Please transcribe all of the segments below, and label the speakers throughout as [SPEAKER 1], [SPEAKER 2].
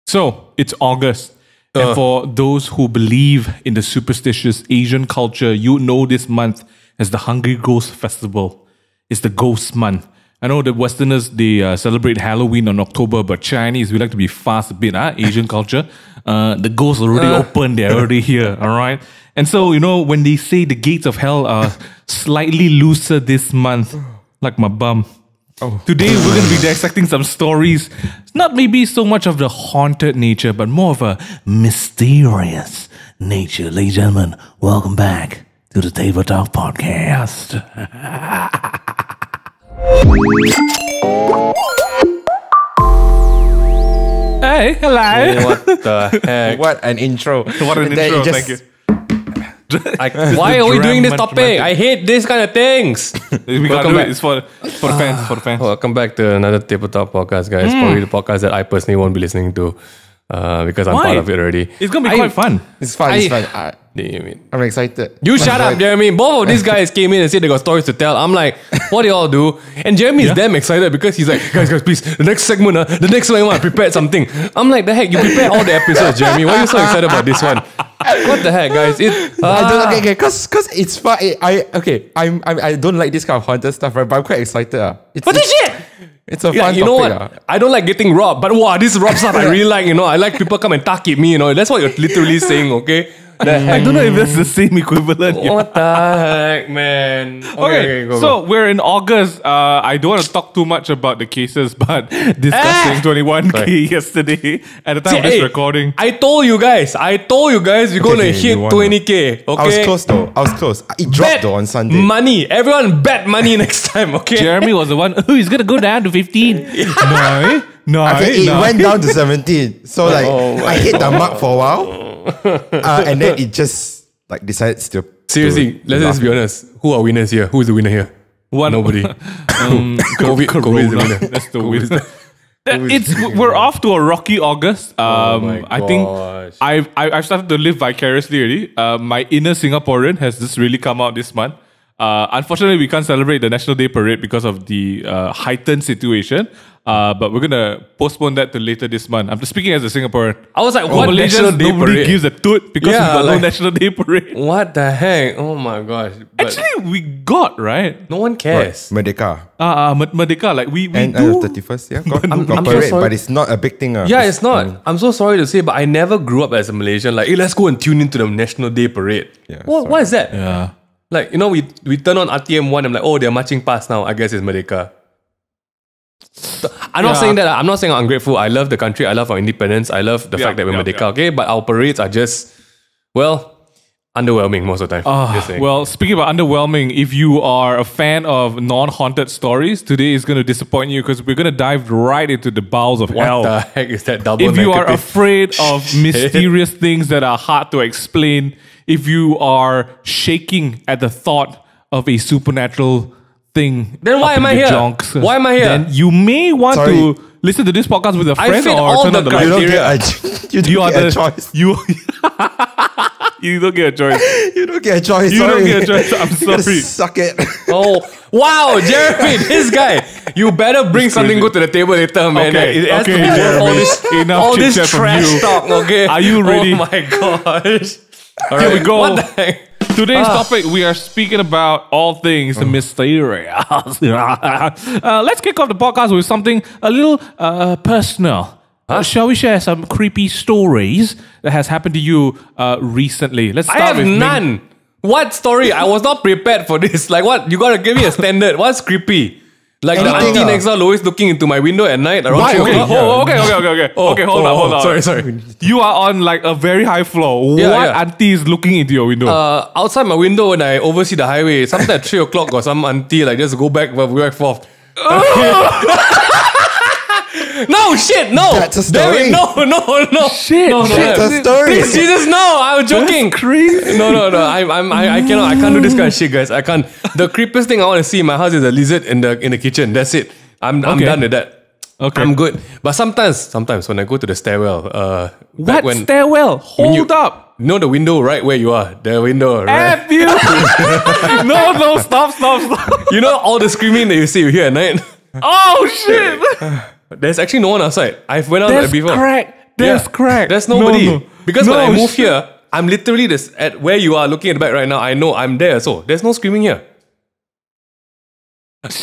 [SPEAKER 1] So, it's August. And for those who believe in the superstitious Asian culture, you know this month as the Hungry Ghost Festival. It's the ghost month. I know the Westerners, they celebrate Halloween on October, but Chinese, we like to be fast a bit, Asian culture. The ghosts are already open, they're already here, all right? And so, you know, when they say the gates of hell are slightly looser this month, like my bum, today we're going to be dissecting some stories, not maybe so much of the haunted nature, but more of a mysterious nature. Ladies and gentlemen, welcome back to the Table Talk Podcast. Hey, hello.
[SPEAKER 2] Hey, what the heck?
[SPEAKER 3] What an intro.
[SPEAKER 1] What an intro, thank you.
[SPEAKER 2] Why are we doing this topic? I hate this kind of things.
[SPEAKER 1] We gotta do it. It's for the fans. For the fans.
[SPEAKER 2] Welcome back to another Tabletop podcast, guys. Probably the podcast that I personally won't be listening to because I'm part of it already.
[SPEAKER 1] It's gonna be quite fun.
[SPEAKER 3] It's fun. It's fun. I'm excited.
[SPEAKER 2] You shut up, Jeremy. Both of these guys came in and said they got stories to tell. I'm like, what do y'all do? And Jeremy's damn excited because he's like, guys, please, the next segment, I prepared something. I'm like, the heck, you prepared all the episodes, Jeremy. Why are you so excited about this one? What the heck, guys?
[SPEAKER 3] I don't cause it's fun. I don't like this kind of haunted stuff, right? But I'm quite excited.
[SPEAKER 2] What the shit?
[SPEAKER 3] It's a fun
[SPEAKER 2] you know
[SPEAKER 3] topic.
[SPEAKER 2] what? I don't like getting robbed, but wow, this rob stuff I really like. You know, I like people come and target me. You know, that's what you're literally saying. Okay.
[SPEAKER 1] I don't know if that's the same equivalent.
[SPEAKER 2] What the heck, man?
[SPEAKER 1] Okay, go. We're in August. I don't want to talk too much about the cases, but discussing 21K yesterday at the time of this recording.
[SPEAKER 2] I told you guys, we're going to hit 20K. Okay?
[SPEAKER 3] I was close though. It dropped though on Sunday.
[SPEAKER 2] Money. Everyone bet money next time, okay?
[SPEAKER 1] Jeremy was the one, he's going to go down to 15. No.
[SPEAKER 3] It went down to 17. So I hit the mark for a while. And then it just decides to.
[SPEAKER 2] Seriously, let's just be honest. Who are winners here? Who is the winner here? Nobody. COVID is the winner.
[SPEAKER 1] That's the winner. We're off to a rocky August. I think I've started to live vicariously already. My inner Singaporean has just really come out this month. Unfortunately, we can't celebrate the National Day Parade because of the heightened situation. But we're going to postpone that to later this month. I'm just speaking as a Singaporean.
[SPEAKER 2] I was like, what National Day
[SPEAKER 1] Nobody
[SPEAKER 2] Parade?
[SPEAKER 1] gives a toot because we got no National Day Parade.
[SPEAKER 2] What the heck? Oh my gosh. But
[SPEAKER 1] actually, we got, right?
[SPEAKER 2] No one cares.
[SPEAKER 3] Merdeka.
[SPEAKER 1] Merdeka. We
[SPEAKER 3] and
[SPEAKER 1] do.
[SPEAKER 3] 31st, yeah. Got
[SPEAKER 2] I'm
[SPEAKER 3] parade,
[SPEAKER 2] so sorry.
[SPEAKER 3] but it's not a big thing.
[SPEAKER 2] Yeah, it's not. I'm so sorry to say, but I never grew up as a Malaysian. Like, hey, let's go and tune into the National Day Parade.
[SPEAKER 3] Yeah,
[SPEAKER 2] what is that?
[SPEAKER 1] Yeah.
[SPEAKER 2] Like, you know, we turn on RTM1, I'm like, oh, they're marching past now. I guess it's Merdeka. I'm not saying that. I'm not saying I'm ungrateful. I love the country. I love our independence. I love the fact that we're Merdeka, okay? But our parades are just, underwhelming most of the time.
[SPEAKER 1] Well, speaking about underwhelming, if you are a fan of non-haunted stories, today is going to disappoint you because we're going to dive right into the bowels of hell.
[SPEAKER 2] What the heck is that double
[SPEAKER 1] If you are afraid of mysterious things that are hard to explain, if you are shaking at the thought of a supernatural thing,
[SPEAKER 2] then why am I here? Why am I here?
[SPEAKER 1] Then you may want to listen to this podcast with a friend or turn on the light.
[SPEAKER 3] You don't get a choice.
[SPEAKER 1] You don't get a choice.
[SPEAKER 3] You don't get a choice.
[SPEAKER 1] You don't get a choice. I'm sorry.
[SPEAKER 3] Suck it.
[SPEAKER 2] Oh, wow, Jeremy, this guy. You better bring something good to the table later, man.
[SPEAKER 1] Okay,
[SPEAKER 2] It has to be
[SPEAKER 1] Jeremy.
[SPEAKER 2] all this
[SPEAKER 1] chit-chat from
[SPEAKER 2] trash
[SPEAKER 1] you.
[SPEAKER 2] talk, okay?
[SPEAKER 1] Are you ready?
[SPEAKER 2] Oh my gosh. All
[SPEAKER 1] Here we go.
[SPEAKER 2] What the heck?
[SPEAKER 1] Today's topic, we are speaking about all things mysterious. Let's kick off the podcast with something a little personal. Shall we share some creepy stories that has happened to you recently? Let's start with
[SPEAKER 2] none. What story? I was not prepared for this. Like what? You gotta give me a standard. What's creepy? Like the auntie next door always looking into my window at night around 3 o'clock.
[SPEAKER 1] Okay, hold on.
[SPEAKER 2] Sorry.
[SPEAKER 1] You are on like a very high floor. What auntie is looking into your window?
[SPEAKER 2] Outside my window when I oversee the highway, sometimes at 3 o'clock got some auntie like just go back forth. No, shit, no.
[SPEAKER 3] That's a story.
[SPEAKER 2] Damn it, no.
[SPEAKER 1] Shit,
[SPEAKER 3] That's a story.
[SPEAKER 2] Please, Jesus, no. I was joking.
[SPEAKER 1] That's crazy.
[SPEAKER 2] No. I can't do this kind of shit, guys. I can't. The creepiest thing I want to see in my house is a lizard in the kitchen. That's it. I'm done with that.
[SPEAKER 1] Okay.
[SPEAKER 2] I'm good. But sometimes when I go to the stairwell,
[SPEAKER 1] stairwell? Hold up.
[SPEAKER 2] You know the window right where you are? The window, right?
[SPEAKER 1] F you. No, stop.
[SPEAKER 2] You know all the screaming that you hear at night?
[SPEAKER 1] Oh, shit.
[SPEAKER 2] There's actually no one outside. I've went out there before.
[SPEAKER 1] There's crack.
[SPEAKER 2] There's nobody.
[SPEAKER 1] No.
[SPEAKER 2] Because when I move
[SPEAKER 1] shit.
[SPEAKER 2] here, I'm literally this at where you are looking at the back right now. I know I'm there, so there's no screaming here.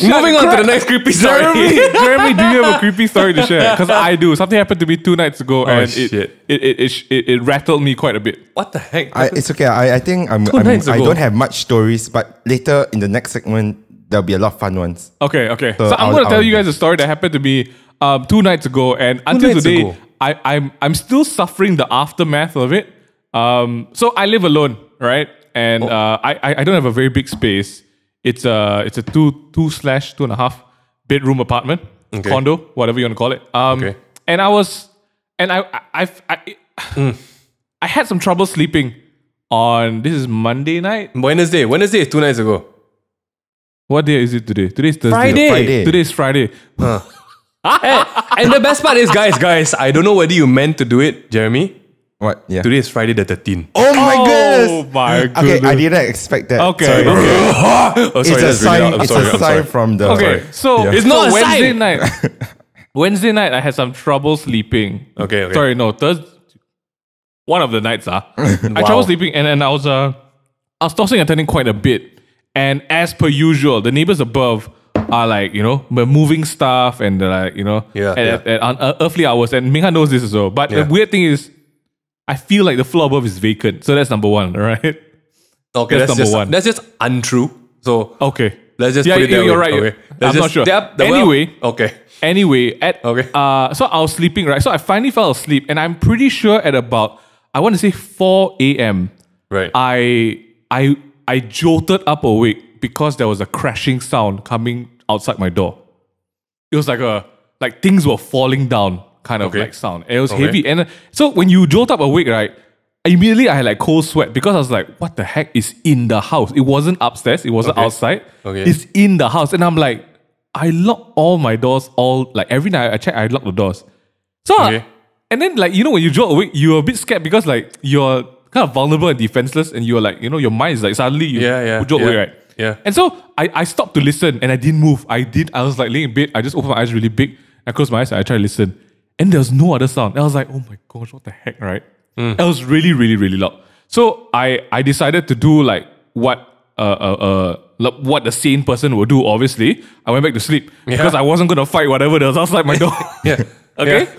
[SPEAKER 2] Moving on to the next creepy story.
[SPEAKER 1] Jeremy, do you have a creepy story to share? Because I do. Something happened to me 2 nights ago, and
[SPEAKER 2] shit.
[SPEAKER 1] it rattled me quite a bit.
[SPEAKER 2] What the heck?
[SPEAKER 3] It's okay. I think I
[SPEAKER 2] nights ago.
[SPEAKER 3] don't have much stories, but later in the next segment there'll be a lot of fun ones.
[SPEAKER 1] Okay. So I'm going to tell you guys a story that happened to me 2 nights ago, and until
[SPEAKER 2] nights
[SPEAKER 1] today,
[SPEAKER 2] ago.
[SPEAKER 1] I'm still suffering the aftermath of it. So I live alone, right? And I don't have a very big space. It's a 2/2.5 bedroom apartment, condo, whatever you want to call it. And I had some trouble sleeping on, this is Monday night.
[SPEAKER 2] Wednesday is 2 nights ago.
[SPEAKER 1] What day is it today? Today is Thursday.
[SPEAKER 2] Friday.
[SPEAKER 1] Today is Friday.
[SPEAKER 2] And the best part is, guys, I don't know whether you meant to do it, Jeremy.
[SPEAKER 3] What? Yeah.
[SPEAKER 2] Today is Friday the 13th.
[SPEAKER 3] Oh my
[SPEAKER 1] Oh
[SPEAKER 3] goodness!
[SPEAKER 1] my goodness.
[SPEAKER 3] Okay, I didn't expect that.
[SPEAKER 1] Okay.
[SPEAKER 3] Sorry.
[SPEAKER 2] Oh,
[SPEAKER 3] It's
[SPEAKER 2] sorry,
[SPEAKER 3] a
[SPEAKER 2] that's really
[SPEAKER 3] sign.
[SPEAKER 2] loud. I'm
[SPEAKER 3] It's
[SPEAKER 2] sorry,
[SPEAKER 3] a
[SPEAKER 2] I'm
[SPEAKER 3] sign
[SPEAKER 2] sorry.
[SPEAKER 3] from the.
[SPEAKER 1] Okay, so
[SPEAKER 3] Yeah.
[SPEAKER 2] It's not a
[SPEAKER 1] Wednesday
[SPEAKER 2] sign.
[SPEAKER 1] night. Wednesday night, I had some trouble sleeping.
[SPEAKER 2] Okay.
[SPEAKER 1] Sorry, no, Thursday. One of the nights, I trouble sleeping, and I was tossing and turning quite a bit. And as per usual, the neighbors above are like, moving stuff, and they're like, at unearthly hours. And Ming Han knows this as well. But the weird thing is, I feel like the floor above is vacant. So that's number one, right?
[SPEAKER 2] Okay,
[SPEAKER 1] That's number one.
[SPEAKER 2] That's just untrue. So
[SPEAKER 1] Okay.
[SPEAKER 2] let's just put it that
[SPEAKER 1] you're
[SPEAKER 2] way.
[SPEAKER 1] right.
[SPEAKER 2] Okay.
[SPEAKER 1] I'm not sure.
[SPEAKER 2] Anyway.
[SPEAKER 1] Anyway, so I was sleeping, right? So I finally fell asleep, and I'm pretty sure at about, I want to say 4 a.m.
[SPEAKER 2] Right.
[SPEAKER 1] I jolted up awake because there was a crashing sound coming outside my door. It was like things were falling down kind of like sound. And it was heavy. And so when you jolt up awake, right, immediately I had like cold sweat because I was like, what the heck is in the house? It wasn't upstairs. It wasn't outside. It's in the house. And I'm like, I lock all my doors, like every night I check, I lock the doors. So, and then like, when you jolt awake, you're a bit scared because like you're kind of vulnerable and defenseless, and you're like, your mind is like suddenly you jolt awake, right?
[SPEAKER 2] Yeah.
[SPEAKER 1] And so I stopped to listen, and I didn't move. I was like laying in bed. I just opened my eyes really big. I closed my eyes and I tried to listen. And there was no other sound. And I was like, oh my gosh, what the heck, right? It was really, really, really loud. So I decided to do like what the sane person would do, obviously. I went back to sleep because I wasn't going to fight whatever that was outside my door. Okay? Yeah.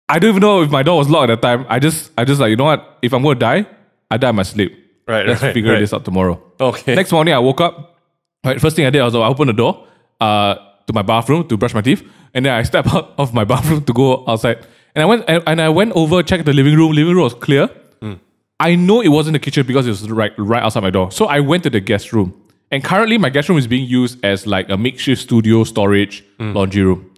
[SPEAKER 1] I don't even know if my door was locked at the time. I just like, you know what? If I'm going to die, I die in my sleep. Let's figure this out tomorrow.
[SPEAKER 2] Okay.
[SPEAKER 1] Next morning, I woke up. Right, first thing I did was I opened the door to my bathroom to brush my teeth. And then I stepped out of my bathroom to go outside. And I went over, checked the living room. Living room was clear. I know it wasn't the kitchen because it was right outside my door. So I went to the guest room. And currently my guest room is being used as like a makeshift studio, storage, laundry room.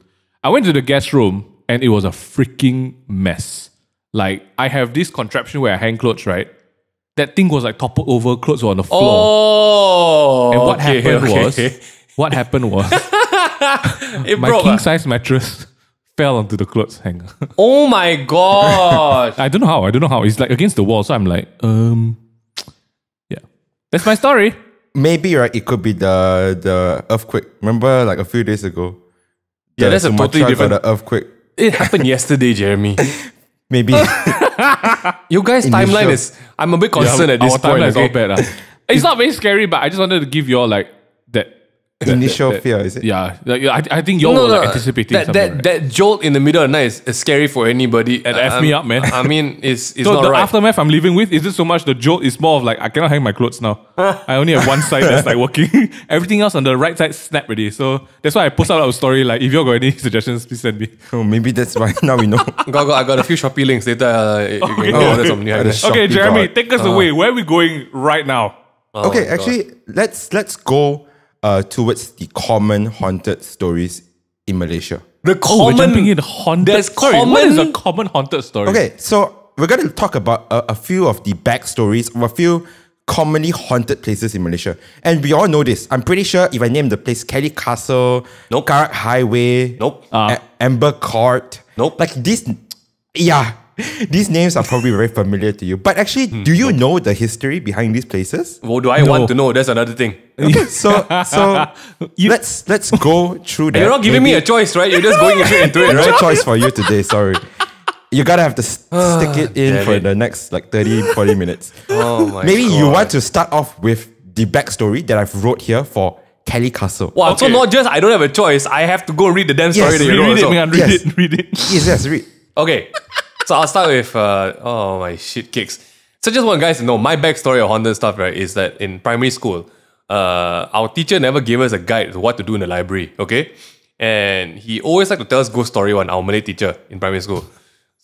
[SPEAKER 1] I went to the guest room and it was a freaking mess. Like I have this contraption where I hang clothes, right? That thing was like toppled over, clothes were on the floor.
[SPEAKER 2] Oh,
[SPEAKER 1] and what happened was my king size mattress fell onto the clothes hanger.
[SPEAKER 2] Oh my god!
[SPEAKER 1] I don't know how. It's like against the wall, so I'm like, yeah. That's my story.
[SPEAKER 3] Maybe right, it could be the earthquake. Remember, like a few days ago.
[SPEAKER 2] Yeah, that's a totally different.
[SPEAKER 3] The earthquake.
[SPEAKER 2] It happened yesterday, Jeremy.
[SPEAKER 3] Maybe.
[SPEAKER 2] You guys' timeline is. I'm a bit concerned at this
[SPEAKER 1] our
[SPEAKER 2] point.
[SPEAKER 1] Timeline is all bad. It's not very scary, but I just wanted to give you all like that.
[SPEAKER 3] Initial fear, is it?
[SPEAKER 1] Yeah, I think you all were like anticipating something.
[SPEAKER 2] That jolt in the middle of the night is scary for anybody.
[SPEAKER 1] And F me up, man.
[SPEAKER 2] I mean, it's
[SPEAKER 1] so
[SPEAKER 2] not
[SPEAKER 1] the
[SPEAKER 2] right.
[SPEAKER 1] aftermath I'm living with isn't so much the jolt, it's more of like I cannot hang my clothes now. I only have one side that's like working. Everything else on the right side snapped already. So that's why I post out a story like, if you all got any suggestions, please send me.
[SPEAKER 3] Oh, maybe that's why now we know.
[SPEAKER 2] I got a few Shopee links later. You can go order some new items.
[SPEAKER 1] Okay, Jeremy, take us away. Where are we going right now?
[SPEAKER 3] Okay, actually, let's go towards the common haunted stories in Malaysia.
[SPEAKER 2] The common,
[SPEAKER 1] we're jumping in haunted. What is a common haunted story?
[SPEAKER 3] Okay, so we're going to talk about a few of the backstories of a few commonly haunted places in Malaysia. And we all know this. I'm pretty sure if I name the place Kelly Castle,
[SPEAKER 2] Nope.
[SPEAKER 3] Karak Highway,
[SPEAKER 2] Nope.
[SPEAKER 3] Amber Court,
[SPEAKER 2] Nope.
[SPEAKER 3] like this, yeah. These names are probably very familiar to you. But actually, do you know the history behind these places?
[SPEAKER 2] What do I want to know? That's another thing.
[SPEAKER 3] Okay, so let's go through that.
[SPEAKER 2] You're not giving me a choice, right? You're just going straight into it,
[SPEAKER 3] No
[SPEAKER 2] right?
[SPEAKER 3] choice for you today, sorry. You gotta have to stick it in for the next like 30, 40 minutes.
[SPEAKER 2] Oh my
[SPEAKER 3] Maybe
[SPEAKER 2] God.
[SPEAKER 3] you want to start off with the backstory that I've wrote here for Kelly Castle.
[SPEAKER 2] Wow, so
[SPEAKER 1] Okay.
[SPEAKER 2] not just I don't have a choice, I have to go read the damn story
[SPEAKER 3] Yes,
[SPEAKER 2] that you
[SPEAKER 1] Read
[SPEAKER 2] wrote.
[SPEAKER 1] it,
[SPEAKER 2] So.
[SPEAKER 1] man. Read it.
[SPEAKER 3] Yes, read.
[SPEAKER 2] Okay, so I'll start with, oh my shit kicks. So just want guys to know, my backstory of haunted stuff, right, is that in primary school, our teacher never gave us a guide to what to do in the library, okay? And he always liked to tell us ghost story one, our Malay teacher in primary school.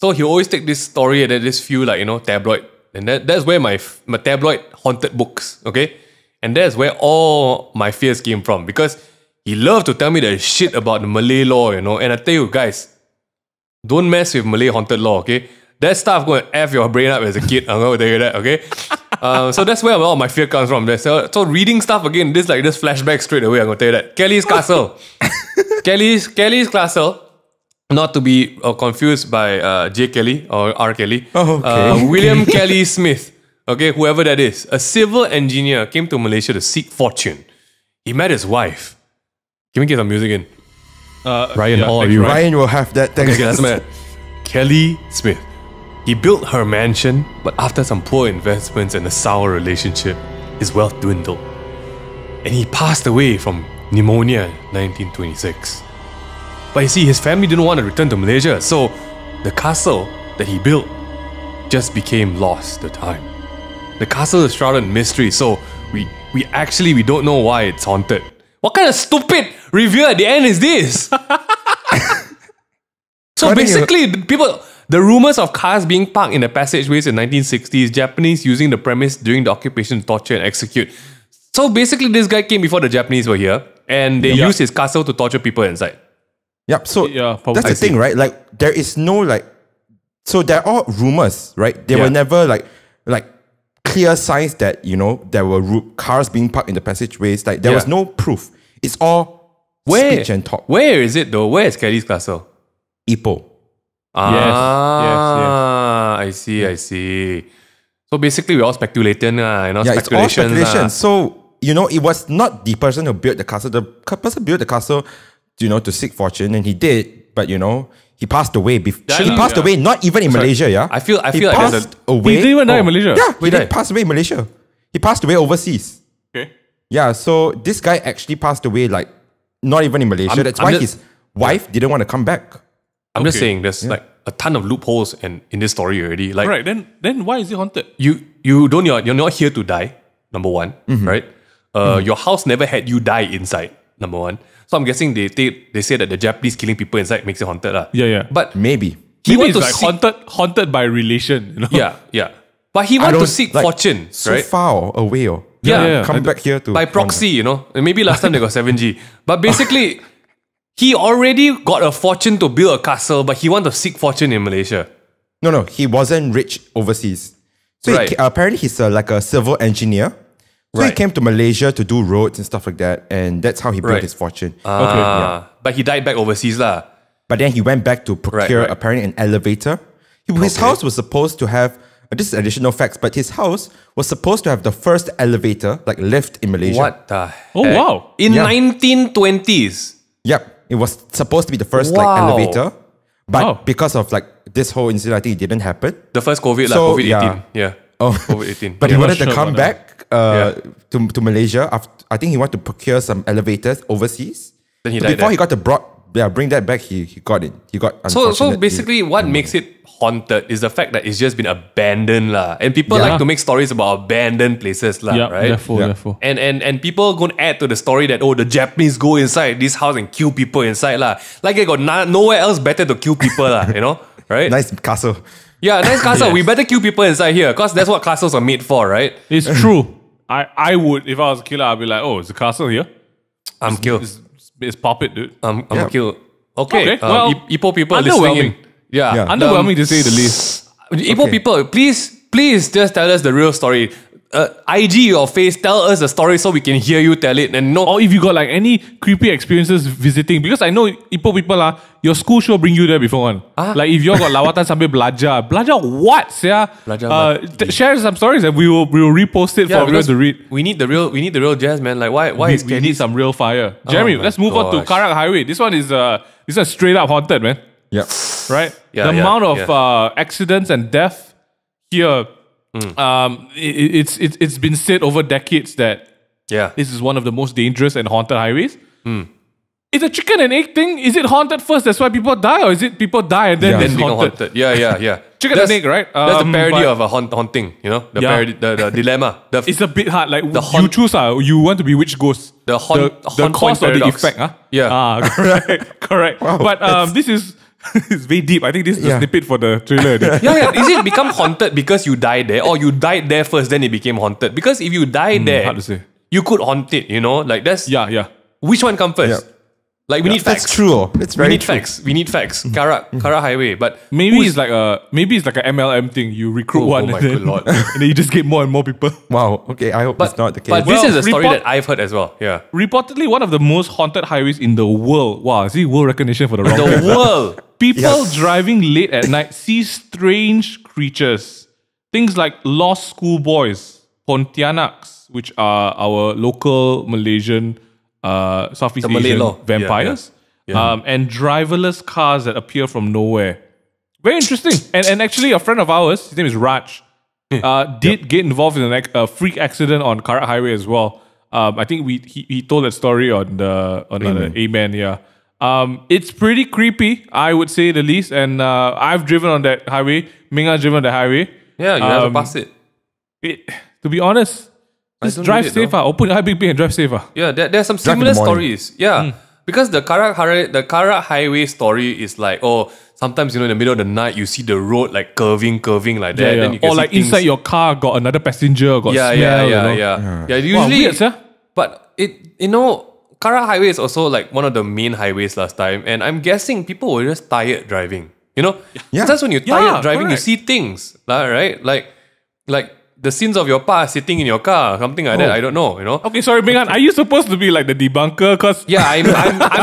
[SPEAKER 2] So he always take this story and then this few like, tabloid. And that's where my tabloid haunted books, okay? And that's where all my fears came from because he loved to tell me the shit about the Malay law, And I tell you guys, don't mess with Malay haunted law, okay? That stuff going to F your brain up as a kid. I'm going to tell you that, okay? So that's where all my fear comes from. So reading stuff again, this flashback straight away. I'm going to tell you that. Kelly's Castle. Kelly's Castle. Not to be confused by J. Kelly or R. Kelly.
[SPEAKER 3] Oh, okay.
[SPEAKER 2] William Kelly Smith. Okay, whoever that is. A civil engineer came to Malaysia to seek fortune. He met his wife. Can we get some music in? Ryan,
[SPEAKER 1] yeah,
[SPEAKER 2] all of
[SPEAKER 1] thanks,
[SPEAKER 2] you.
[SPEAKER 3] Ryan will have that. Thanks.
[SPEAKER 2] Okay, that's man. Kelly Smith. He built her mansion, but after some poor investments and a sour relationship, his wealth dwindled. And he passed away from pneumonia in 1926. But you see, his family didn't want to return to Malaysia, so the castle that he built just became lost to time. The castle is shrouded in mystery, so we don't know why it's haunted. What kind of stupid review at the end is this? So basically, the rumors of cars being parked in the passageways in 1960s, Japanese using the premise during the occupation to torture and execute. So basically, this guy came before the Japanese were here, and they used his castle to torture people inside.
[SPEAKER 3] Yep. So
[SPEAKER 1] Yeah, probably.
[SPEAKER 3] that's the thing, right? Like there is no so they're all rumors, right? They were never like clear signs that there were cars being parked in the passageways. Like there was no proof. It's all speech and talk.
[SPEAKER 2] Where is it though? Where is Kelly's castle?
[SPEAKER 3] Ipoh.
[SPEAKER 2] I see. So basically, we're all speculating,
[SPEAKER 3] Yeah, it's all
[SPEAKER 2] speculations.
[SPEAKER 3] speculation. So it was not the person who built the castle. The person built the castle, to seek fortune, and he did. But he passed away. He passed away not even in Malaysia. Yeah,
[SPEAKER 2] I feel
[SPEAKER 3] he
[SPEAKER 2] like there's
[SPEAKER 3] passed
[SPEAKER 2] a.
[SPEAKER 3] away.
[SPEAKER 1] He didn't even die in Malaysia.
[SPEAKER 3] Yeah, he
[SPEAKER 2] died?
[SPEAKER 3] did pass away in Malaysia. He passed away overseas.
[SPEAKER 1] Okay.
[SPEAKER 3] Yeah, so this guy actually passed away not even in Malaysia. That's why his wife didn't want to come back.
[SPEAKER 2] I'm just saying, there's like a ton of loopholes in this story already. Like,
[SPEAKER 1] Right, then why is it haunted?
[SPEAKER 2] you're not here to die. Number one, right? Your house never had you die inside. Number one. So I'm guessing they say that the Japanese killing people inside makes it haunted.
[SPEAKER 1] Yeah.
[SPEAKER 2] But
[SPEAKER 3] Maybe.
[SPEAKER 2] he
[SPEAKER 1] Maybe
[SPEAKER 2] wants
[SPEAKER 1] it's
[SPEAKER 2] to
[SPEAKER 1] like
[SPEAKER 2] seek,
[SPEAKER 1] haunted by relation,
[SPEAKER 2] Yeah. But he wants to seek fortune,
[SPEAKER 3] So
[SPEAKER 2] right?
[SPEAKER 3] far away.
[SPEAKER 2] Yeah.
[SPEAKER 3] Come back here to
[SPEAKER 2] By proxy, And maybe last time they got 7G. But basically, he already got a fortune to build a castle, but he wants to seek fortune in Malaysia.
[SPEAKER 3] No, he wasn't rich overseas. So
[SPEAKER 2] Right.
[SPEAKER 3] apparently he's like a civil engineer. So he
[SPEAKER 2] Right.
[SPEAKER 3] came to Malaysia to do roads and stuff like that, and that's how he built
[SPEAKER 2] Right.
[SPEAKER 3] his fortune.
[SPEAKER 2] But he died back overseas lah.
[SPEAKER 3] But then he went back to procure
[SPEAKER 2] Right.
[SPEAKER 3] apparently an elevator. His house was supposed to have, this is additional facts, but his house was supposed to have the first elevator, like lift in Malaysia.
[SPEAKER 2] What the
[SPEAKER 1] Oh,
[SPEAKER 2] heck?
[SPEAKER 1] wow.
[SPEAKER 2] In
[SPEAKER 3] Yeah.
[SPEAKER 2] 1920s.
[SPEAKER 3] Yep. It was supposed to be the first
[SPEAKER 2] Wow.
[SPEAKER 3] elevator. But
[SPEAKER 1] Wow.
[SPEAKER 3] because of this whole incident, I think it didn't happen.
[SPEAKER 2] The first COVID,
[SPEAKER 3] So,
[SPEAKER 2] COVID-18. Yeah.
[SPEAKER 3] Oh.
[SPEAKER 2] COVID-18.
[SPEAKER 3] But he
[SPEAKER 1] I'm not
[SPEAKER 3] wanted to
[SPEAKER 1] sure
[SPEAKER 3] come
[SPEAKER 1] about
[SPEAKER 3] back to Malaysia. I think he wanted to procure some elevators overseas.
[SPEAKER 2] Then he
[SPEAKER 3] So
[SPEAKER 2] died
[SPEAKER 3] before
[SPEAKER 2] there.
[SPEAKER 3] he got bring that back, he got it. He got
[SPEAKER 2] So
[SPEAKER 3] unfortunately-
[SPEAKER 2] basically, what makes it haunted is the fact that it's just been abandoned lah. And people like to make stories about abandoned places lah,
[SPEAKER 1] Yeah,
[SPEAKER 2] right?
[SPEAKER 1] therefore.
[SPEAKER 2] And people gonna add to the story that the Japanese go inside this house and kill people inside lah. Like they got nowhere else better to kill people lah, right?
[SPEAKER 3] nice castle.
[SPEAKER 2] Yeah, nice castle.
[SPEAKER 1] Yes.
[SPEAKER 2] We better kill people inside here because that's what castles are made for, right?
[SPEAKER 1] It's true. I would, if I was a killer, I'd be like, oh, it's a castle here.
[SPEAKER 2] I'm killed.
[SPEAKER 1] It's pop it, dude.
[SPEAKER 2] I'm killed. Okay,
[SPEAKER 1] well,
[SPEAKER 2] Ipoh people listening in.
[SPEAKER 1] underwhelming.
[SPEAKER 2] Yeah.
[SPEAKER 1] Underwhelming to say the least.
[SPEAKER 2] Ipoh people, please just tell us the real story. IG or face, tell us the story so we can hear you tell it and not.
[SPEAKER 1] Or if you got like any creepy experiences visiting, because I know Ipoh people your school sure bring you there before one. Like if you all got lawatan sambil belajar what, yeah? Share some stories and we will repost it for everyone
[SPEAKER 2] because
[SPEAKER 1] to read.
[SPEAKER 2] we need the real jazz, man. Like why is
[SPEAKER 1] We need some real fire. Jeremy,
[SPEAKER 2] my
[SPEAKER 1] let's move on to
[SPEAKER 2] gosh.
[SPEAKER 1] Karak Highway. This one is straight up haunted, man.
[SPEAKER 3] Yeah.
[SPEAKER 1] right?
[SPEAKER 2] Yeah,
[SPEAKER 1] The
[SPEAKER 2] yeah,
[SPEAKER 1] amount of accidents and death here, it's been said over decades that this is one of the most dangerous and haunted highways. It's a chicken and egg thing. Is it haunted first? That's why people die, or is it people die and then it's
[SPEAKER 2] become
[SPEAKER 1] haunted?
[SPEAKER 2] haunted. Yeah.
[SPEAKER 1] Chicken and egg, right?
[SPEAKER 2] That's the parody of a haunting. You know, the parody, the dilemma.
[SPEAKER 1] It's a bit hard. Like you choose, you want to be which ghost?
[SPEAKER 2] The
[SPEAKER 1] cause or the effect?
[SPEAKER 2] Yeah.
[SPEAKER 1] Correct.
[SPEAKER 3] Wow,
[SPEAKER 1] but this is it's very deep. I think this is the snippet for the trailer.
[SPEAKER 2] Is it become haunted because you died there, or you died there first, then it became haunted? Because if you died there,
[SPEAKER 1] hard to say.
[SPEAKER 2] you could haunt it. You know, like that's Which one comes first?
[SPEAKER 3] Yeah.
[SPEAKER 2] Like we need facts.
[SPEAKER 3] That's true. It's very true.
[SPEAKER 2] We need facts. Kara Highway, but
[SPEAKER 1] maybe it's like a MLM thing. You recruit one
[SPEAKER 2] my
[SPEAKER 1] and then,
[SPEAKER 2] good lord.
[SPEAKER 1] and then you just get more and more people.
[SPEAKER 3] Wow. Okay, I hope it's not the case.
[SPEAKER 2] But this is a story that I've heard as well. Yeah.
[SPEAKER 1] Reportedly, one of the most haunted highways in the world. Wow, see world recognition for the wrong
[SPEAKER 2] The
[SPEAKER 1] thing.
[SPEAKER 2] world.
[SPEAKER 1] People driving late at night see strange creatures. Things like lost schoolboys, Pontianaks, which are our local Malaysian Southeast
[SPEAKER 2] Malay
[SPEAKER 1] Asian
[SPEAKER 2] law.
[SPEAKER 1] vampires. And driverless cars that appear from nowhere. Very interesting. And actually, a friend of ours, his name is Raj, did get involved in a freak accident on Karak Highway as well. I think he told that story on the Amen. Yeah. It's pretty creepy, I would say the least. And I've driven on that highway. Ming Han driven on the highway.
[SPEAKER 2] Yeah, you have to pass it.
[SPEAKER 1] To be honest, just drive safer. Open your high big and drive safer.
[SPEAKER 2] Yeah, there's some similar stories. Yeah. Because the Karak Highway story is like, sometimes, in the middle of the night, you see the road like curving like that. Then you can
[SPEAKER 1] or
[SPEAKER 2] see
[SPEAKER 1] like
[SPEAKER 2] things.
[SPEAKER 1] inside your car got another passenger, got smell.
[SPEAKER 2] Yeah. Usually,
[SPEAKER 1] Wow, weird, sir.
[SPEAKER 2] but Karak Highway is also like one of the main highways last time. And I'm guessing people were just tired driving. Sometimes when you're tired driving,
[SPEAKER 1] correct.
[SPEAKER 2] you see things, right? Like the sins of your past sitting in your car, something like that. I don't know,
[SPEAKER 1] Okay, sorry, Ming Han, are you supposed to be like the debunker? Cause
[SPEAKER 2] I'm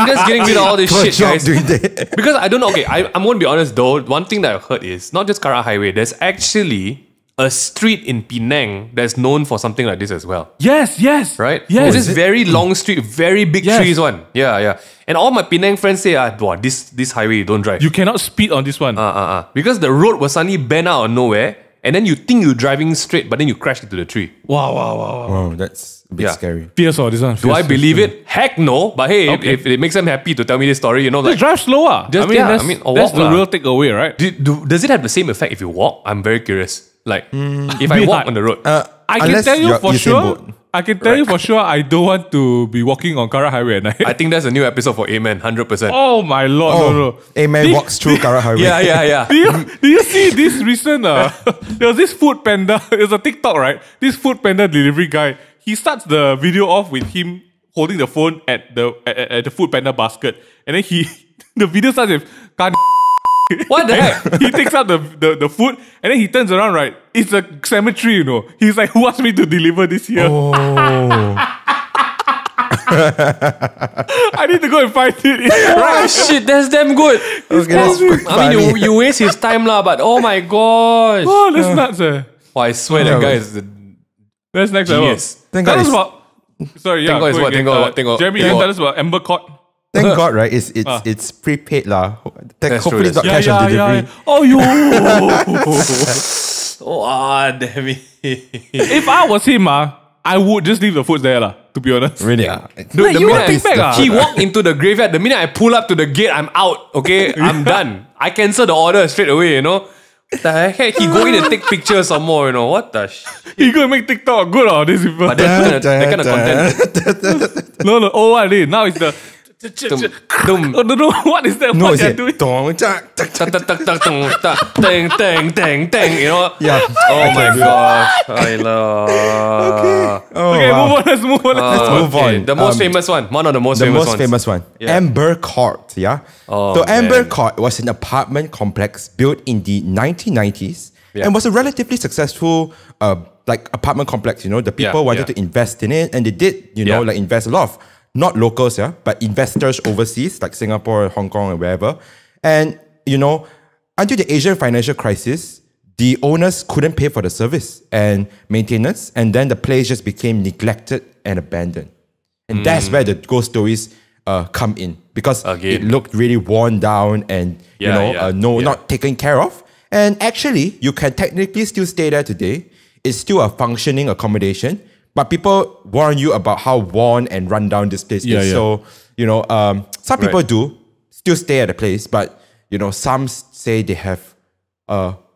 [SPEAKER 2] just getting rid of all this shit, guys.
[SPEAKER 3] Doing that.
[SPEAKER 2] Because I don't know. Okay, I'm going to be honest though. One thing that I've heard is not just Karak Highway. There's actually a street in Penang that's known for something like this as well.
[SPEAKER 1] Yes.
[SPEAKER 2] Right?
[SPEAKER 1] Yes.
[SPEAKER 2] There's this very long street, very big trees one. Yeah. And all my Penang friends say, this highway you don't drive.
[SPEAKER 1] You cannot speed on this one.
[SPEAKER 2] Because the road was suddenly bent out of nowhere. And then you think you're driving straight, but then you crash into the tree.
[SPEAKER 1] Wow.
[SPEAKER 3] Wow, that's a bit scary.
[SPEAKER 1] Fierce or this one?
[SPEAKER 2] Do I believe it? Heck no. But hey, if it makes them happy to tell me this story,
[SPEAKER 1] just drive slower.
[SPEAKER 2] Just,
[SPEAKER 1] that's
[SPEAKER 2] walk
[SPEAKER 1] the real takeaway, right?
[SPEAKER 2] Does it have the same effect if you walk? I'm very curious. Like, if I walk on the road.
[SPEAKER 1] I can tell you for sure. I can tell you for sure I don't want to be walking on Karak Highway at night.
[SPEAKER 2] I think that's a new episode for Amen, 100%.
[SPEAKER 1] Oh my lord, no.
[SPEAKER 3] Amen walks through Karak Highway.
[SPEAKER 2] Yeah.
[SPEAKER 1] Do you see this recent? There was this food panda. It was a TikTok, right? This food panda delivery guy. He starts the video off with him holding the phone at the food panda basket, and then the video starts with
[SPEAKER 2] what the heck?
[SPEAKER 1] He takes out the food and then he turns around, right? It's a cemetery, He's like, who asked me to deliver this here?
[SPEAKER 3] Oh.
[SPEAKER 1] I need to go and find it.
[SPEAKER 2] Oh shit, that's damn good.
[SPEAKER 3] Okay, that's
[SPEAKER 2] I mean, you waste his time lah, but oh my gosh.
[SPEAKER 1] Oh, that's nuts.
[SPEAKER 2] I swear that guy is
[SPEAKER 1] That's next
[SPEAKER 2] genius.
[SPEAKER 1] level. Tell us about... Sorry, yeah.
[SPEAKER 2] Tengok.
[SPEAKER 1] Jeremy, you tell us about Amber Court.
[SPEAKER 3] Thank God, right? It's prepaid lah.
[SPEAKER 2] That's
[SPEAKER 3] Hopefully it's not
[SPEAKER 1] Yeah,
[SPEAKER 3] cash on delivery.
[SPEAKER 1] Oh, yo.
[SPEAKER 2] Damn it.
[SPEAKER 1] If I was him, I would just leave the food there, to be honest.
[SPEAKER 3] Really?
[SPEAKER 2] Dude,
[SPEAKER 1] you won't take back,
[SPEAKER 2] he walked into the graveyard. The minute I pull up to the gate, I'm out. Okay, I'm done. I cancel the order straight away. The heck? He go in and take pictures some more. What the
[SPEAKER 1] He go and make TikTok good or these people.
[SPEAKER 2] But that kind of content.
[SPEAKER 1] No. Oh, what is it? Now it's the...
[SPEAKER 2] Dum.
[SPEAKER 1] No, what is that?
[SPEAKER 3] No,
[SPEAKER 1] What
[SPEAKER 3] is
[SPEAKER 1] they're
[SPEAKER 3] it?
[SPEAKER 1] doing?
[SPEAKER 2] Teng.
[SPEAKER 3] Yeah.
[SPEAKER 2] Oh my gosh. I love.
[SPEAKER 3] Oh,
[SPEAKER 1] Okay,
[SPEAKER 3] wow.
[SPEAKER 1] let's move on.
[SPEAKER 3] Let's move on.
[SPEAKER 2] The most famous one. One of the most
[SPEAKER 3] The
[SPEAKER 2] famous
[SPEAKER 3] most
[SPEAKER 2] ones.
[SPEAKER 3] famous one.
[SPEAKER 2] Yeah.
[SPEAKER 3] Amber Court, yeah?
[SPEAKER 2] Oh,
[SPEAKER 3] so Amber
[SPEAKER 2] man.
[SPEAKER 3] Court was an apartment complex built in the 1990s and was a relatively successful apartment complex, The people wanted to invest in it and they did, invest a lot of, not locals, but investors overseas, like Singapore, Hong Kong, and wherever. And, until the Asian financial crisis, the owners couldn't pay for the service and maintenance, and then the place just became neglected and abandoned. And that's where the ghost stories come in. because
[SPEAKER 2] Again.
[SPEAKER 3] it looked really worn down and not taken care of. And actually, you can technically still stay there today. It's still a functioning accommodation, but people warn you about how worn and run down this place is. So, some people do still stay at the place, but some say they have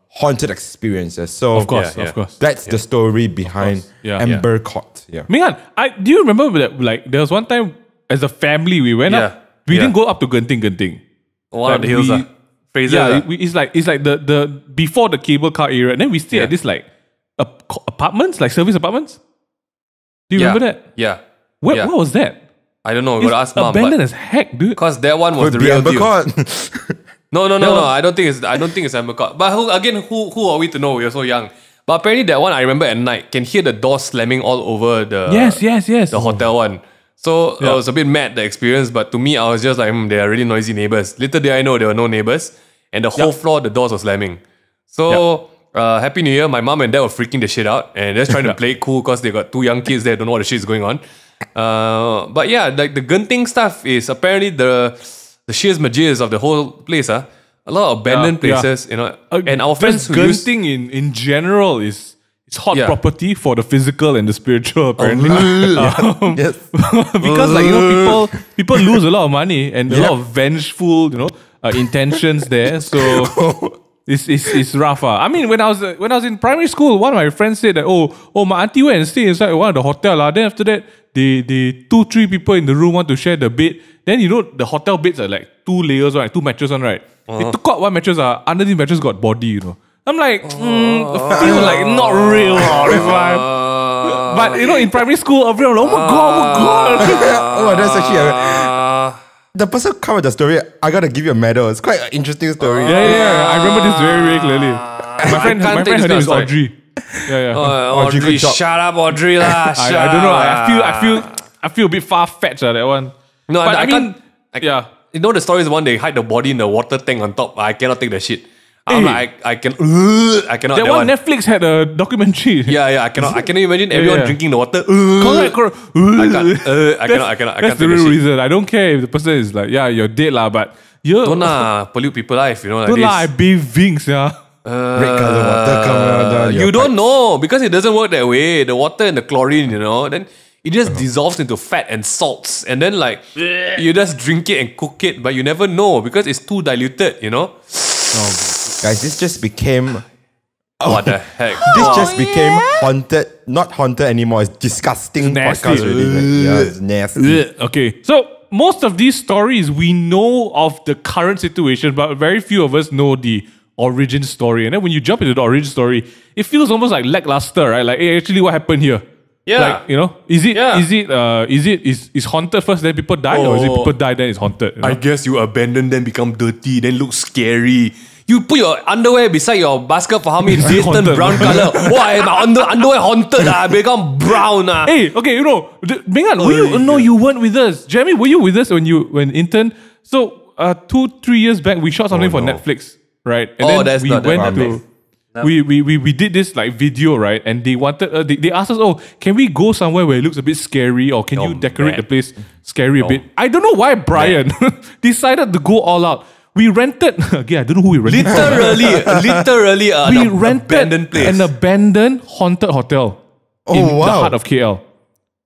[SPEAKER 3] haunted experiences. So
[SPEAKER 1] Of course.
[SPEAKER 3] that's the story behind Amber Court. Yeah.
[SPEAKER 1] Ming Han, do you remember that? Like, there was one time as a family we went up. We didn't go up to Genting.
[SPEAKER 2] One of the hills. Fraser.
[SPEAKER 1] Yeah, it's like the before the cable car area, and then we stay at this like apartments, like service apartments. Do you remember that?
[SPEAKER 2] Yeah.
[SPEAKER 1] What was that?
[SPEAKER 2] I don't know. We
[SPEAKER 1] It's
[SPEAKER 2] gotta ask mom.
[SPEAKER 1] abandoned as heck, dude.
[SPEAKER 2] Because that one was
[SPEAKER 3] Could
[SPEAKER 2] the
[SPEAKER 3] be
[SPEAKER 2] real
[SPEAKER 3] Amber
[SPEAKER 2] deal.
[SPEAKER 3] Court.
[SPEAKER 2] No. I don't think it's Amber Court. But who are we to know? We were so young. But apparently that one I remember at night can hear the door slamming all over the
[SPEAKER 1] Yes.
[SPEAKER 2] the hotel one. So I was a bit mad the experience, but to me I was just like, they are really noisy neighbors. Little did I know there were no neighbors, and the whole floor the doors were slamming. So Happy New Year, my mom and dad were freaking the shit out and just trying to play it cool because they got 2 young kids there, don't know what the shit is going on. But yeah, like the Genting stuff is apparently the shears majors of the whole place. A lot of abandoned places, and our friends who used...
[SPEAKER 1] Genting in general is hot property for the physical and the spiritual, apparently.
[SPEAKER 3] Yes.
[SPEAKER 1] Because people lose a lot of money and a lot of vengeful, intentions there. So it's rough. I mean, when I was in primary school, one of my friends said that my auntie went and stayed inside one of the hotel. Then after that, the 2-3 people in the room want to share the bed. Then the hotel beds are like 2 layers, right? 2 mattresses on, right? They took out one mattress. Under the mattress got body, I'm like, I feel like not real, this one. But in primary school, everyone, oh my god.
[SPEAKER 3] That's actually the person who covered the story. I gotta give you a medal. It's quite an interesting story.
[SPEAKER 1] Yeah. I remember this very, very clearly. My friend, her name is Audrey.
[SPEAKER 2] Audrey,
[SPEAKER 3] good job.
[SPEAKER 2] shut up, Audrey lah.
[SPEAKER 1] I don't know. I feel a bit far fetched that one.
[SPEAKER 2] No,
[SPEAKER 1] but
[SPEAKER 2] I can't. The story is the one they hide the body in the water tank on top. I cannot take that shit. I'm like, I cannot.
[SPEAKER 1] That one Netflix had a documentary.
[SPEAKER 2] Yeah, I cannot. I cannot imagine everyone drinking the water.
[SPEAKER 1] Correct.
[SPEAKER 2] I cannot.
[SPEAKER 1] That's the real reason. I don't care if the person is like, you're dead lah, but
[SPEAKER 2] don't pollute people life. Like
[SPEAKER 1] don't
[SPEAKER 2] this.
[SPEAKER 1] I bathe Vinks,
[SPEAKER 3] Red color water come out.
[SPEAKER 2] You don't know because it doesn't work that way. The water and the chlorine, then it just dissolves into fat and salts, and then you just drink it and cook it, but you never know because it's too diluted.
[SPEAKER 3] Guys, this just became...
[SPEAKER 2] What the heck?
[SPEAKER 3] This just became haunted, not haunted anymore. It's disgusting
[SPEAKER 1] nasty.
[SPEAKER 3] podcast already. It's nasty.
[SPEAKER 1] Okay, so most of these stories we know of the current situation, but very few of us know the origin story. And then when you jump into the origin story, it feels almost like lackluster, right? Like, hey, actually, what happened here?
[SPEAKER 2] Yeah.
[SPEAKER 1] Like, is it haunted first, then people die, or is it people die, then it's haunted?
[SPEAKER 2] I guess you abandon, then become dirty, then look scary. You put your underwear beside your basket for how many days turn brown color. Why my underwear haunted? Become brown.
[SPEAKER 1] Hey, okay, Ming Han, you weren't with us. Jeremy, were you with us when intern? So 2-3 years back, we shot something for Netflix, right? And then
[SPEAKER 2] that's
[SPEAKER 1] we
[SPEAKER 2] not
[SPEAKER 1] went to. We did this like video, right? And they wanted they asked us, can we go somewhere where it looks a bit scary, or can you decorate the place scary a bit? I don't know why Brian decided to go all out. We rented again. I don't know who we rented.
[SPEAKER 2] Literally,
[SPEAKER 1] we rented
[SPEAKER 2] abandoned place.
[SPEAKER 1] An abandoned haunted hotel in the heart of KL.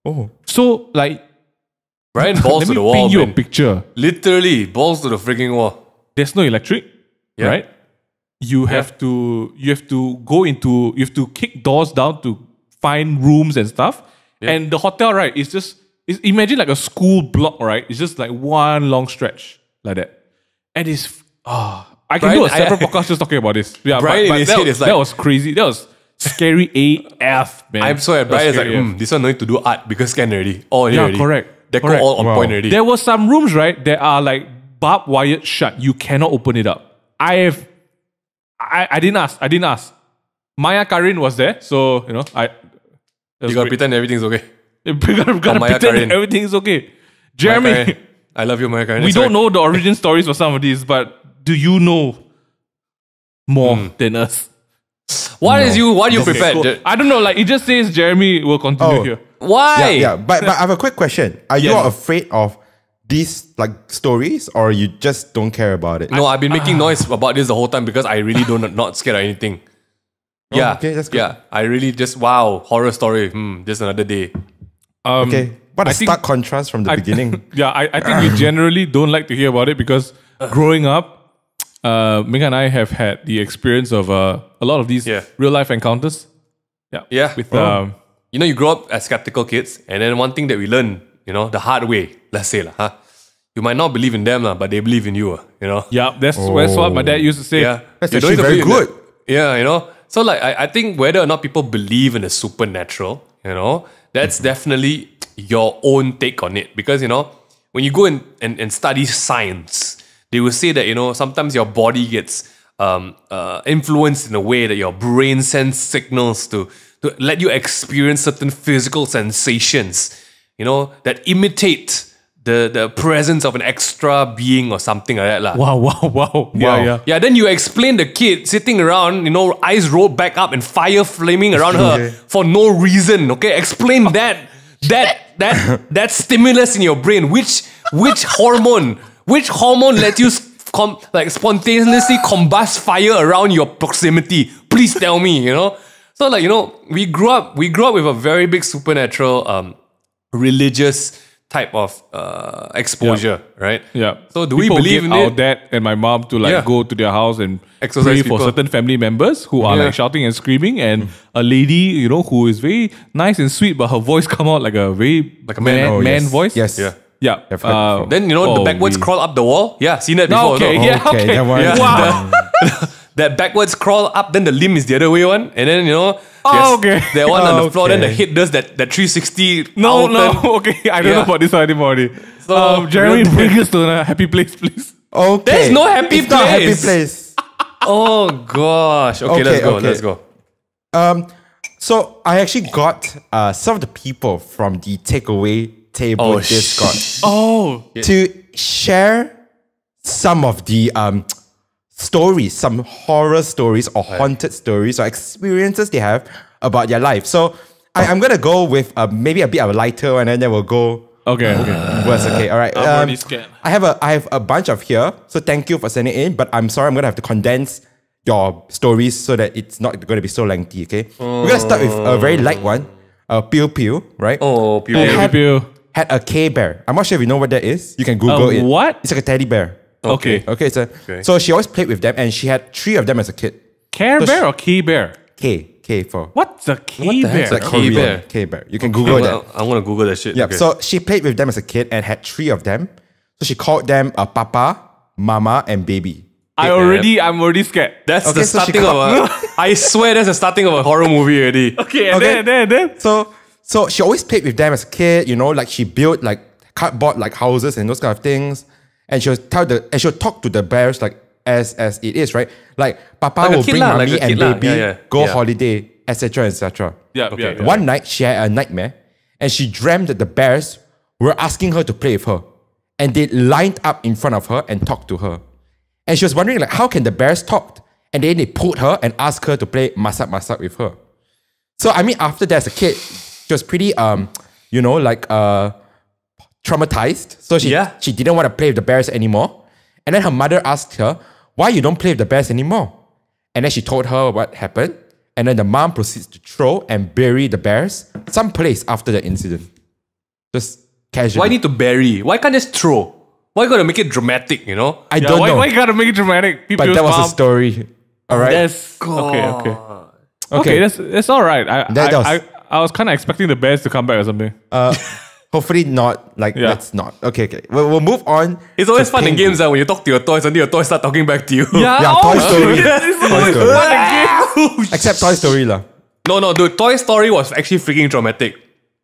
[SPEAKER 3] Oh,
[SPEAKER 1] so like
[SPEAKER 2] Brian balls to the wall.
[SPEAKER 1] Let me paint you a picture.
[SPEAKER 2] Literally balls to the freaking wall.
[SPEAKER 1] There's no electric, right? You have to kick doors down to find rooms and stuff. Yeah. And the hotel, right, imagine like a school block, right? It's just like one long stretch like that. And I can do a separate podcast just talking about this. Yeah,
[SPEAKER 2] Brian,
[SPEAKER 1] that was crazy. That was scary AF, man.
[SPEAKER 2] I'm sorry, Brian is like, this one no need to do art because scan already. Already.
[SPEAKER 1] Correct.
[SPEAKER 2] Deco all on point already.
[SPEAKER 1] There were some rooms, right, that are like barbed wired shut. You cannot open it up. I didn't ask. Maya Karin was there, so
[SPEAKER 2] you gotta pretend everything's okay.
[SPEAKER 1] You gotta pretend everything's okay. Jeremy,
[SPEAKER 2] I love you, Maya Karin.
[SPEAKER 1] We don't know the origin stories for some of these, but do you know more than us?
[SPEAKER 2] What are you prepared?
[SPEAKER 1] I don't know. Like, it just says Jeremy will continue here.
[SPEAKER 2] Why?
[SPEAKER 3] Yeah. But I have a quick question. Are you all afraid of these like stories, or you just don't care about it?
[SPEAKER 2] No, I've been making noise about this the whole time because I really not scared of anything. Yeah.
[SPEAKER 3] Okay, that's good.
[SPEAKER 2] Yeah. I really just, wow, horror story. Just another day.
[SPEAKER 3] Okay. What a
[SPEAKER 1] I think-
[SPEAKER 3] stark contrast from the beginning.
[SPEAKER 1] Yeah, I think we generally don't like to hear about it because growing up, Ming and I have had the experience of a lot of these
[SPEAKER 2] Yeah.
[SPEAKER 1] real life encounters. Yeah.
[SPEAKER 2] Yeah.
[SPEAKER 1] With
[SPEAKER 2] You know, you grow up as skeptical kids, and then one thing that we learn, you know, the hard way, let's say, you might not believe in them, but they believe in you, you know?
[SPEAKER 1] yeah, that's what my dad used to say.
[SPEAKER 2] Yeah.
[SPEAKER 3] That's
[SPEAKER 2] You don't
[SPEAKER 3] actually
[SPEAKER 2] need to
[SPEAKER 3] very
[SPEAKER 2] believe in
[SPEAKER 3] good.
[SPEAKER 2] them. Yeah, you know? So, like, I think whether or not people believe in the supernatural, you know, that's definitely your own take on it. Because, you know, when you go and study science, they will say that, you know, sometimes your body gets influenced in a way that your brain sends signals to let you experience certain physical sensations, you know, that imitate the presence of an extra being or something like that.
[SPEAKER 1] Wow. Yeah.
[SPEAKER 2] Yeah, then you explain the kid sitting around, you know, eyes rolled back up and fire flaming around her for no reason. Okay, explain that stimulus in your brain. Which hormone lets you spontaneously combust fire around your proximity? Please tell me. You know. So like, you know, we grew up with a very big supernatural religious type of exposure, right?
[SPEAKER 1] Yeah.
[SPEAKER 2] So do
[SPEAKER 1] People
[SPEAKER 2] we believe
[SPEAKER 1] get
[SPEAKER 2] in
[SPEAKER 1] our
[SPEAKER 2] it?
[SPEAKER 1] dad and my mom to like go to their house and
[SPEAKER 2] Exorcise
[SPEAKER 1] pray
[SPEAKER 2] people.
[SPEAKER 1] for certain family members who are like shouting and screaming, and a lady, you know, who is very nice and sweet, but her voice come out like a very
[SPEAKER 2] Like a man.
[SPEAKER 1] man voice.
[SPEAKER 3] Yes.
[SPEAKER 2] Yeah.
[SPEAKER 1] Yeah.
[SPEAKER 3] I've heard before.
[SPEAKER 2] Then, you know, the backwards crawl up the wall. Yeah, seen that
[SPEAKER 1] No,
[SPEAKER 2] before.
[SPEAKER 1] okay,
[SPEAKER 2] no?
[SPEAKER 1] yeah, okay.
[SPEAKER 3] that one.
[SPEAKER 2] Yeah.
[SPEAKER 1] Wow.
[SPEAKER 2] That backwards crawl up, then the limb is the other way one. And then, you know,
[SPEAKER 1] Oh, okay.
[SPEAKER 2] that one on the floor, then the
[SPEAKER 3] Okay.
[SPEAKER 2] head does that 360
[SPEAKER 1] No,
[SPEAKER 2] out turn.
[SPEAKER 1] okay. I don't know about this anymore already.
[SPEAKER 2] So,
[SPEAKER 1] Jeremy, bring us to a happy place, please.
[SPEAKER 3] Okay.
[SPEAKER 2] There's no happy
[SPEAKER 3] It's not a happy
[SPEAKER 2] place.
[SPEAKER 3] place.
[SPEAKER 2] Oh, gosh. Okay, let's go.
[SPEAKER 3] So I actually got some of the people from the takeaway table
[SPEAKER 2] Oh,
[SPEAKER 3] Discord
[SPEAKER 1] Oh.
[SPEAKER 3] to share some of the stories, some horror stories or haunted stories or experiences they have about their life. So I'm gonna go with maybe a bit of a lighter one, and then we'll go
[SPEAKER 1] Okay.
[SPEAKER 3] worse. Okay, all right.
[SPEAKER 1] I'm already scared.
[SPEAKER 3] I have a bunch of here, so thank you for sending it in. But I'm sorry, I'm gonna have to condense your stories so that it's not going to be so lengthy. Okay, we're gonna start with a very light one. Pew pew, right?
[SPEAKER 2] Oh, people.
[SPEAKER 3] Had a K bear. I'm not sure if you know what that is. You can Google it.
[SPEAKER 1] what?
[SPEAKER 3] It's like a teddy bear.
[SPEAKER 1] Okay.
[SPEAKER 3] Okay, so she always played with them, and she had 3 of them as a kid.
[SPEAKER 1] Care Bear or Key Bear?
[SPEAKER 3] K for
[SPEAKER 1] What's a Key
[SPEAKER 2] the heck's
[SPEAKER 1] Bear?
[SPEAKER 2] a Key
[SPEAKER 3] Korean.
[SPEAKER 2] bear?
[SPEAKER 3] K bear. You can Google that.
[SPEAKER 2] I'm gonna Google that shit.
[SPEAKER 3] Yeah.
[SPEAKER 2] Okay.
[SPEAKER 3] So she played with them as a kid and had 3 of them. So she called them Papa, Mama, and Baby.
[SPEAKER 1] I'm already scared.
[SPEAKER 2] That's
[SPEAKER 3] Okay,
[SPEAKER 2] the
[SPEAKER 3] so she
[SPEAKER 2] starting of a. I swear that's the starting of a horror movie already.
[SPEAKER 1] Okay, and
[SPEAKER 3] Okay.
[SPEAKER 1] then.
[SPEAKER 3] So she always played with them as a kid, you know, like she built like cardboard like houses and those kind of things. And she'll talk to the bears like as it is, right? Like Papa
[SPEAKER 2] Like a
[SPEAKER 3] will
[SPEAKER 2] kid
[SPEAKER 3] bring
[SPEAKER 2] lah,
[SPEAKER 3] mommy
[SPEAKER 2] like a
[SPEAKER 3] and
[SPEAKER 2] kid lah.
[SPEAKER 3] baby
[SPEAKER 2] Yeah.
[SPEAKER 3] go
[SPEAKER 2] Yeah.
[SPEAKER 3] holiday, etc. etc.
[SPEAKER 1] Yeah,
[SPEAKER 2] Okay.
[SPEAKER 1] yeah.
[SPEAKER 3] One night she had a nightmare and she dreamt that the bears were asking her to play with her. And they lined up in front of her and talked to her. And she was wondering like, how can the bears talk? And then they pulled her and asked her to play masak masak with her. So I mean, after that as a kid, she was pretty traumatized. So she didn't want to play with the bears anymore. And then her mother asked her, why you don't play with the bears anymore? And then she told her what happened. And then the mom proceeds to throw and bury the bears someplace after the incident. Just casually.
[SPEAKER 2] Why need to bury? Why can't just throw? Why gotta make it dramatic? You know?
[SPEAKER 3] I don't know.
[SPEAKER 1] Why you gotta make it dramatic?
[SPEAKER 3] But that was a story. All right.
[SPEAKER 1] That's okay. That's all right. I was kind of expecting the bears to come back or something.
[SPEAKER 3] Hopefully not. Like, let's not. Okay. We'll move on.
[SPEAKER 2] It's always
[SPEAKER 3] to
[SPEAKER 2] fun in
[SPEAKER 3] Pingu.
[SPEAKER 2] games when you talk to your toys and your toys start talking back to you.
[SPEAKER 3] Yeah, Toy Story. Toy Story.
[SPEAKER 1] What a game!
[SPEAKER 3] Except Toy Story lah.
[SPEAKER 2] No, dude. Toy Story was actually freaking traumatic.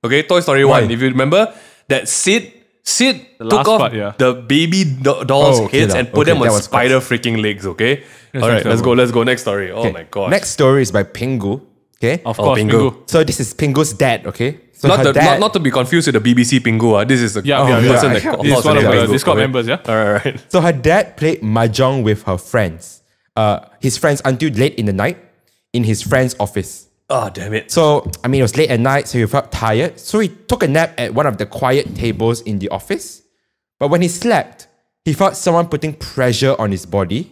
[SPEAKER 2] Okay, Toy Story 1.
[SPEAKER 3] Why?
[SPEAKER 2] If you remember, that Sid took
[SPEAKER 1] last
[SPEAKER 2] off
[SPEAKER 1] part, yeah.
[SPEAKER 2] the baby dolls'
[SPEAKER 3] Oh, okay
[SPEAKER 2] heads
[SPEAKER 3] lah.
[SPEAKER 2] and put
[SPEAKER 3] Okay,
[SPEAKER 2] them on
[SPEAKER 3] that was
[SPEAKER 2] spider freaking legs, okay? Alright,
[SPEAKER 1] next
[SPEAKER 2] let's go. Next story. Oh
[SPEAKER 3] Okay.
[SPEAKER 2] my god.
[SPEAKER 3] Next story is by Pingu. Okay.
[SPEAKER 1] Of course,
[SPEAKER 2] Pingu.
[SPEAKER 1] Pingu.
[SPEAKER 3] So this is Pingu's dad. Okay. So
[SPEAKER 2] Not,
[SPEAKER 3] her dad.
[SPEAKER 2] not to be confused with the BBC Pingu. This is a
[SPEAKER 1] Yeah,
[SPEAKER 2] person
[SPEAKER 3] yeah.
[SPEAKER 2] that calls
[SPEAKER 1] He's one of
[SPEAKER 2] Pingu,
[SPEAKER 1] the Discord
[SPEAKER 2] okay?
[SPEAKER 1] members, yeah?
[SPEAKER 2] Alright.
[SPEAKER 3] So her dad played mahjong with her friends. His friends until late in the night in his friend's office.
[SPEAKER 2] Oh, damn it.
[SPEAKER 3] So I mean, it was late at night, so he felt tired. So he took a nap at one of the quiet tables in the office. But when he slept, he felt someone putting pressure on his body.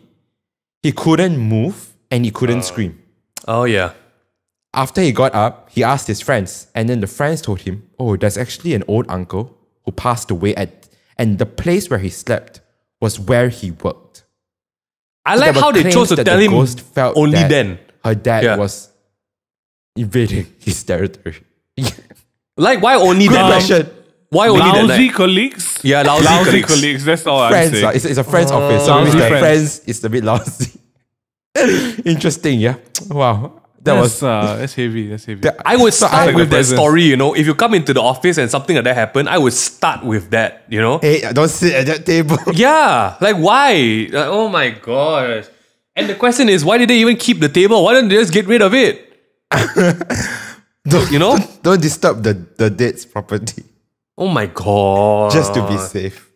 [SPEAKER 3] He couldn't move and he couldn't scream.
[SPEAKER 2] Oh, yeah.
[SPEAKER 3] After he got up, he asked his friends, and then the friends told him, oh, there's actually an old uncle who passed away and the place where he slept was where he worked.
[SPEAKER 2] I like how they chose to tell him only then.
[SPEAKER 3] Her dad was invading his territory.
[SPEAKER 2] Like, why only
[SPEAKER 3] Good
[SPEAKER 2] then?
[SPEAKER 3] question.
[SPEAKER 2] Why only that
[SPEAKER 1] Lousy
[SPEAKER 2] night?
[SPEAKER 1] colleagues?
[SPEAKER 2] Yeah, lousy colleagues.
[SPEAKER 1] That's all I'm
[SPEAKER 3] Friends,
[SPEAKER 1] saying.
[SPEAKER 3] it's a friend's office. So
[SPEAKER 1] Lousy
[SPEAKER 3] maybe the
[SPEAKER 1] friends.
[SPEAKER 3] friends is a bit lousy. Interesting, yeah. Wow.
[SPEAKER 1] That's heavy. That's heavy.
[SPEAKER 2] I would start with that
[SPEAKER 1] presence.
[SPEAKER 2] story, you know. If you come into the office and something like that happened, I would start with that, you know.
[SPEAKER 3] Hey, don't sit at that table.
[SPEAKER 2] Yeah, like why? Like, oh my gosh. And the question is, why did they even keep the table? Why don't they just get rid of it? You know?
[SPEAKER 3] Don't disturb the dead's property.
[SPEAKER 2] Oh my god.
[SPEAKER 3] Just to be safe.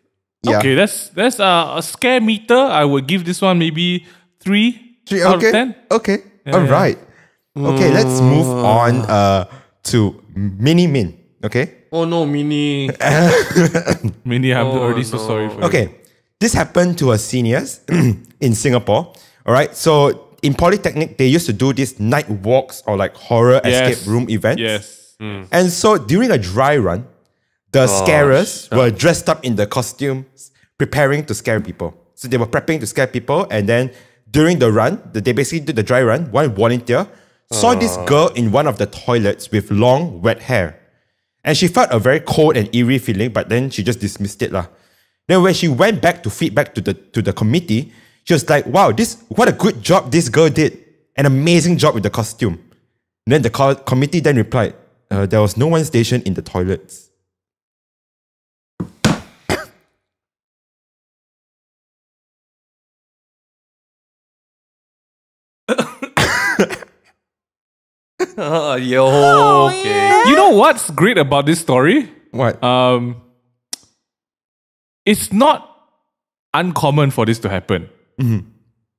[SPEAKER 3] Yeah.
[SPEAKER 1] Okay, that's a scare meter. I would give this one maybe 3 out
[SPEAKER 3] Okay.
[SPEAKER 1] of 10.
[SPEAKER 3] Okay. All right. Okay, let's move on to Mini Min. Okay.
[SPEAKER 2] Oh no, Mini.
[SPEAKER 1] Mini, I'm already so sorry for you.
[SPEAKER 3] Okay. This happened to her seniors in Singapore. All right. So in Polytechnic, they used to do these night walks or like horror escape room events.
[SPEAKER 1] Yes.
[SPEAKER 3] And so during a dry run, the scarers were dressed up in the costumes, preparing to scare people. So they were prepping to scare people. And then during the run, they basically did the dry run. One volunteer saw this girl in one of the toilets with long, wet hair. And she felt a very cold and eerie feeling, but then she just dismissed it. Then when she went back to feedback to the committee, she was like, wow, what a good job this girl did. An amazing job with the costume. And then the committee then replied, there was no one stationed in the toilets.
[SPEAKER 2] Okay.
[SPEAKER 1] You know what's great about this story?
[SPEAKER 3] What?
[SPEAKER 1] It's not uncommon for this to happen.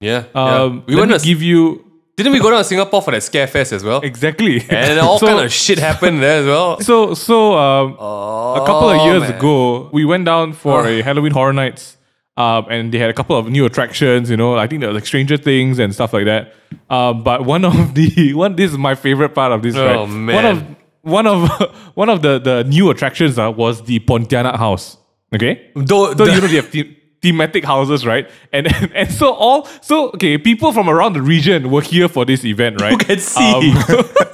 [SPEAKER 2] Yeah.
[SPEAKER 1] Let me give you
[SPEAKER 2] Didn't we go down to Singapore for that scare fest as well?
[SPEAKER 1] exactly.
[SPEAKER 2] And all kind of shit happened there as well.
[SPEAKER 1] So a couple of years ago, we went down for a Halloween Horror Nights. And they had a couple of new attractions, you know, I think there was like Stranger Things and stuff like that. But this is my favorite part of this,
[SPEAKER 2] Oh,
[SPEAKER 1] right?
[SPEAKER 2] man.
[SPEAKER 1] One of the new attractions was the Pontianak house. Okay?
[SPEAKER 2] Though,
[SPEAKER 1] So you know they have thematic houses, right? And people from around the region were here for this event, right?
[SPEAKER 2] you can see.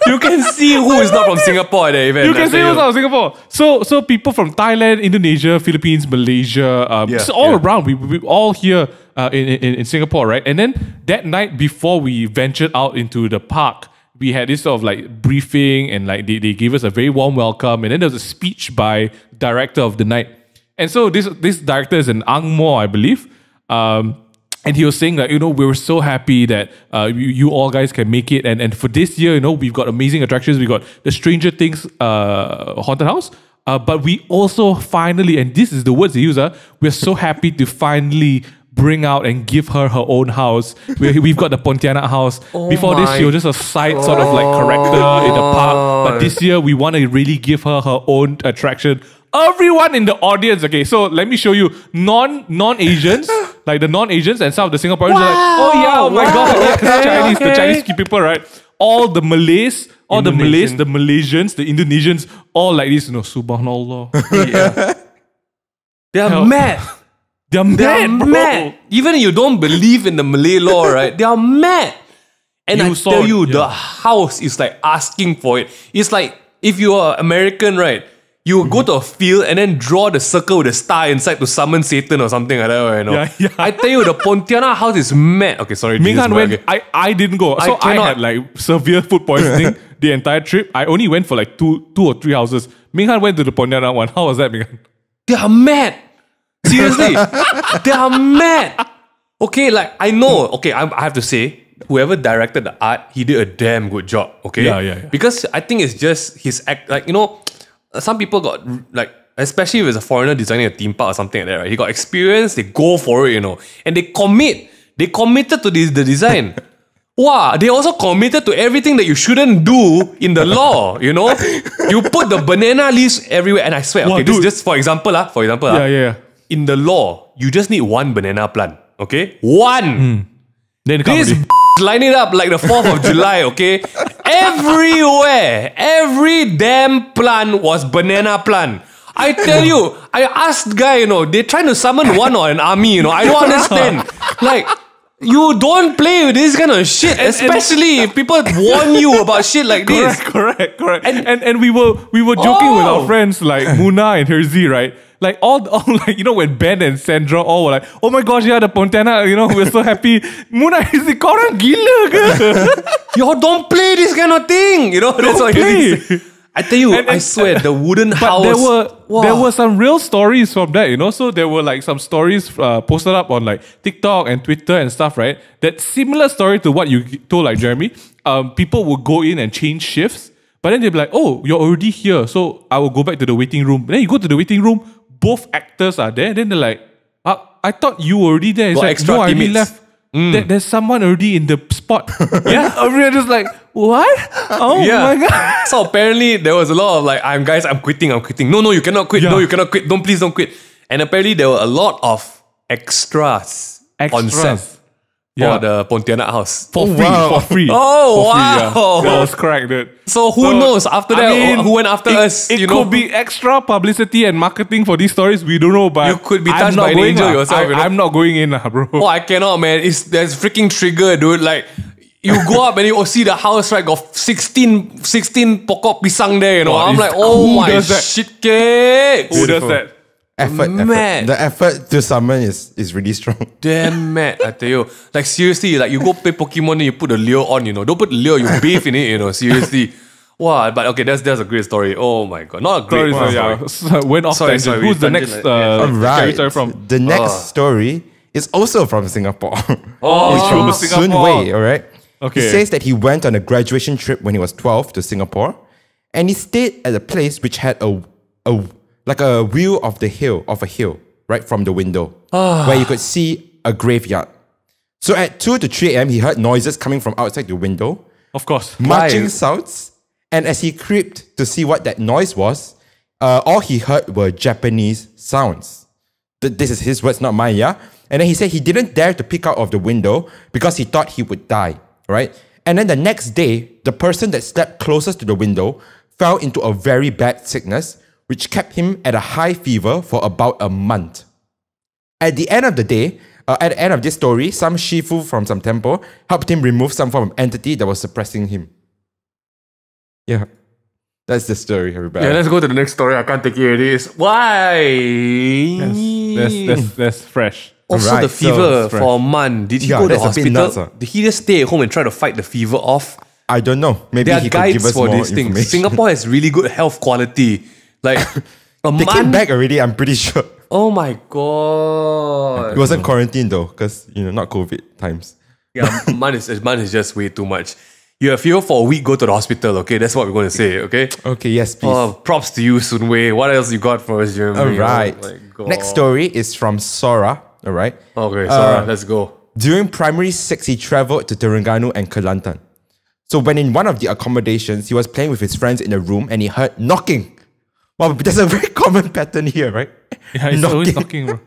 [SPEAKER 2] You can see who is not from Singapore at the event.
[SPEAKER 1] You can see who's out of Singapore. So people from Thailand, Indonesia, Philippines, Malaysia, just all around. We all here in Singapore, right? And then that night before we ventured out into the park, we had this sort of like briefing and like they gave us a very warm welcome. And then there was a speech by the director of the night. And so this director is an Ang Mo, I believe. And he was saying that, you know, we were so happy that you all guys can make it. And for this year, you know, we've got amazing attractions. We got the Stranger Things haunted house. But we also finally, and this is the words they use, we're so happy to finally bring out and give her own house. We've got the Pontianak house. Before this, she was just a side sort of like character in the park. But this year, we want to really give her own attraction. Everyone in the audience, okay, so let me show you non-Asians, like the non-Asians and some of the Singaporeans are like, oh yeah, oh my god, yeah, the Chinese people, right? All the Malays, the Malaysians, the Indonesians, all like this, you know, subhanallah.
[SPEAKER 2] Yeah. They are mad.
[SPEAKER 1] They're
[SPEAKER 2] They are
[SPEAKER 1] mad, bro.
[SPEAKER 2] mad. Even if you don't believe in the Malay law, right? They are mad. And I tell you, the house is like asking for it. It's like if you are American, right? You go to a field and then draw the circle with a star inside to summon Satan or something like that, you know?
[SPEAKER 1] Yeah.
[SPEAKER 2] I tell you, the Pontianak house is mad. Okay, sorry.
[SPEAKER 1] Ming
[SPEAKER 2] Jesus,
[SPEAKER 1] Han
[SPEAKER 2] but
[SPEAKER 1] went,
[SPEAKER 2] okay.
[SPEAKER 1] I didn't go. So I
[SPEAKER 2] cannot.
[SPEAKER 1] had like severe food poisoning the entire trip. I only went for like two or three houses. Ming Han went to the Pontianak one. How was that, Ming Han?
[SPEAKER 2] They are mad. Seriously. They are mad. Okay, like I know. Okay, I have to say, whoever directed the art, he did a damn good job. Okay?
[SPEAKER 1] Yeah.
[SPEAKER 2] Because I think it's just his act. Like, you know, some people got like, especially if it's a foreigner designing a theme park or something like that, right? He got experience, they go for it, you know. And they committed to the design. Wow, they also committed to everything that you shouldn't do in the law, you know? You put the banana leaves everywhere, and I swear,
[SPEAKER 1] Wow,
[SPEAKER 2] okay, this
[SPEAKER 1] dude.
[SPEAKER 2] just for example,
[SPEAKER 1] Yeah.
[SPEAKER 2] in the law, you just need one banana plant. Okay? One!
[SPEAKER 1] Then
[SPEAKER 2] This line it up like the 4th of July, okay? Everywhere, every damn plant was banana plant. I tell you, I asked guy, they're trying to summon one or an army, I don't understand. Like, you don't play with this kind of shit, especially if people warn you about shit like this.
[SPEAKER 1] Correct. And we were joking with our friends like Muna and Herzi, right? Like all like when Ben and Sandra all were like, oh my gosh, yeah, the Pontana, we're so happy. Muna, Herzi, korang gila ke?
[SPEAKER 2] Y'all don't play this kind of thing, that's what he said. I tell you, I swear, the wooden house.
[SPEAKER 1] There were some real stories from that, So there were like some stories posted up on like TikTok and Twitter and stuff, right? That similar story to what you told, like Jeremy. People would go in and change shifts, but then they'd be like, "Oh, you're already here, so I will go back to the waiting room." Then you go to the waiting room, both actors are there. Then they're like, "I thought you were already there." It's like,
[SPEAKER 2] extra
[SPEAKER 1] no, I already
[SPEAKER 2] teammates.
[SPEAKER 1] left. There's someone already in the spot. Yeah, we're just like, what? Oh my god!
[SPEAKER 2] So apparently there was a lot of like, I'm quitting. No, you cannot quit.
[SPEAKER 1] Yeah.
[SPEAKER 2] No, you cannot quit. Please don't quit. And apparently there were a lot of extras on set for the Pontianak house.
[SPEAKER 1] For free.
[SPEAKER 2] Oh,
[SPEAKER 1] For free,
[SPEAKER 2] wow.
[SPEAKER 1] That was correct, dude.
[SPEAKER 2] So who knows after that? Who went after us?
[SPEAKER 1] It could be extra publicity and marketing for these stories. We don't know, but
[SPEAKER 2] You could be touched by an angel yourself.
[SPEAKER 1] I'm not going in, bro.
[SPEAKER 2] Oh, I cannot, man. There's freaking trigger, dude. Like, you go up and you see the house, right? Got 16 pokok pisang there, I'm like, oh
[SPEAKER 1] who
[SPEAKER 2] my
[SPEAKER 1] does that?
[SPEAKER 2] shit cakes.
[SPEAKER 1] Who does that?
[SPEAKER 3] Effort.
[SPEAKER 2] Mad.
[SPEAKER 3] The effort to summon is really strong.
[SPEAKER 2] Damn mad, I tell you. Like, seriously, like, you go play Pokemon and you put the lure on, Don't put the lure, you bathe in it, Seriously. Wow, but okay, that's a great story. Oh my god. Not a great story.
[SPEAKER 1] Went off tangent.
[SPEAKER 2] Sorry,
[SPEAKER 1] Who's the
[SPEAKER 2] tangent,
[SPEAKER 1] next
[SPEAKER 3] Alright.
[SPEAKER 1] character from?
[SPEAKER 3] The next story is also from Singapore.
[SPEAKER 2] Oh,
[SPEAKER 3] It's from Sun
[SPEAKER 1] Singapore.
[SPEAKER 3] Wei, alright?
[SPEAKER 1] Okay.
[SPEAKER 3] He says that he went on a graduation trip when he was 12 to Singapore, and he stayed at a place which had a view of a hill, right from the window, where you could see a graveyard. So at 2 to 3 a.m., he heard noises coming from outside the window,
[SPEAKER 1] Of course.
[SPEAKER 3] marching sounds, and as he creeped to see what that noise was, all he heard were Japanese sounds. This is his words, not mine, yeah? And then he said he didn't dare to peek out of the window because he thought he would die, right? And then the next day, the person that slept closest to the window fell into a very bad sickness, which kept him at a high fever for about a month. At the end of the day, at the end of this story, some Shifu from some temple helped him remove some form of entity that was suppressing him. Yeah. That's the story, everybody.
[SPEAKER 2] Yeah, let's go to the next story. I can't take it already. Why?
[SPEAKER 1] That's fresh.
[SPEAKER 2] Also,
[SPEAKER 3] Alright,
[SPEAKER 2] the
[SPEAKER 3] so
[SPEAKER 2] fever
[SPEAKER 1] fresh.
[SPEAKER 2] for a month. Did he
[SPEAKER 3] Yeah,
[SPEAKER 2] go to the
[SPEAKER 3] that's a bit
[SPEAKER 2] hospital?
[SPEAKER 3] nuts,
[SPEAKER 2] Did he just stay at home and try to fight the fever off?
[SPEAKER 3] I don't know. Maybe
[SPEAKER 2] There are
[SPEAKER 3] he could give
[SPEAKER 2] guides
[SPEAKER 3] us
[SPEAKER 2] for
[SPEAKER 3] more
[SPEAKER 2] these things.
[SPEAKER 3] information.
[SPEAKER 2] Singapore has really good health quality. Like, a
[SPEAKER 3] They came
[SPEAKER 2] month.
[SPEAKER 3] back already, I'm pretty sure.
[SPEAKER 2] Oh my god.
[SPEAKER 3] It wasn't quarantine though, because, not COVID times.
[SPEAKER 2] Yeah, mine is just way too much. You have fever for a week, go to the hospital, okay? That's what we're going to say, okay?
[SPEAKER 3] Okay, yes, please.
[SPEAKER 2] Oh, props to you, Sun Wei. What else you got for us, Jeremy?
[SPEAKER 3] All right.
[SPEAKER 2] Oh my god.
[SPEAKER 3] Next story is from Sora, all right?
[SPEAKER 2] Okay, sorry, let's go.
[SPEAKER 3] During primary 6, he traveled to Terengganu and Kelantan. So when in one of the accommodations, he was playing with his friends in a room and he heard knocking. Well, there's a very common pattern here, right?
[SPEAKER 1] Yeah, it's always knocking, bro.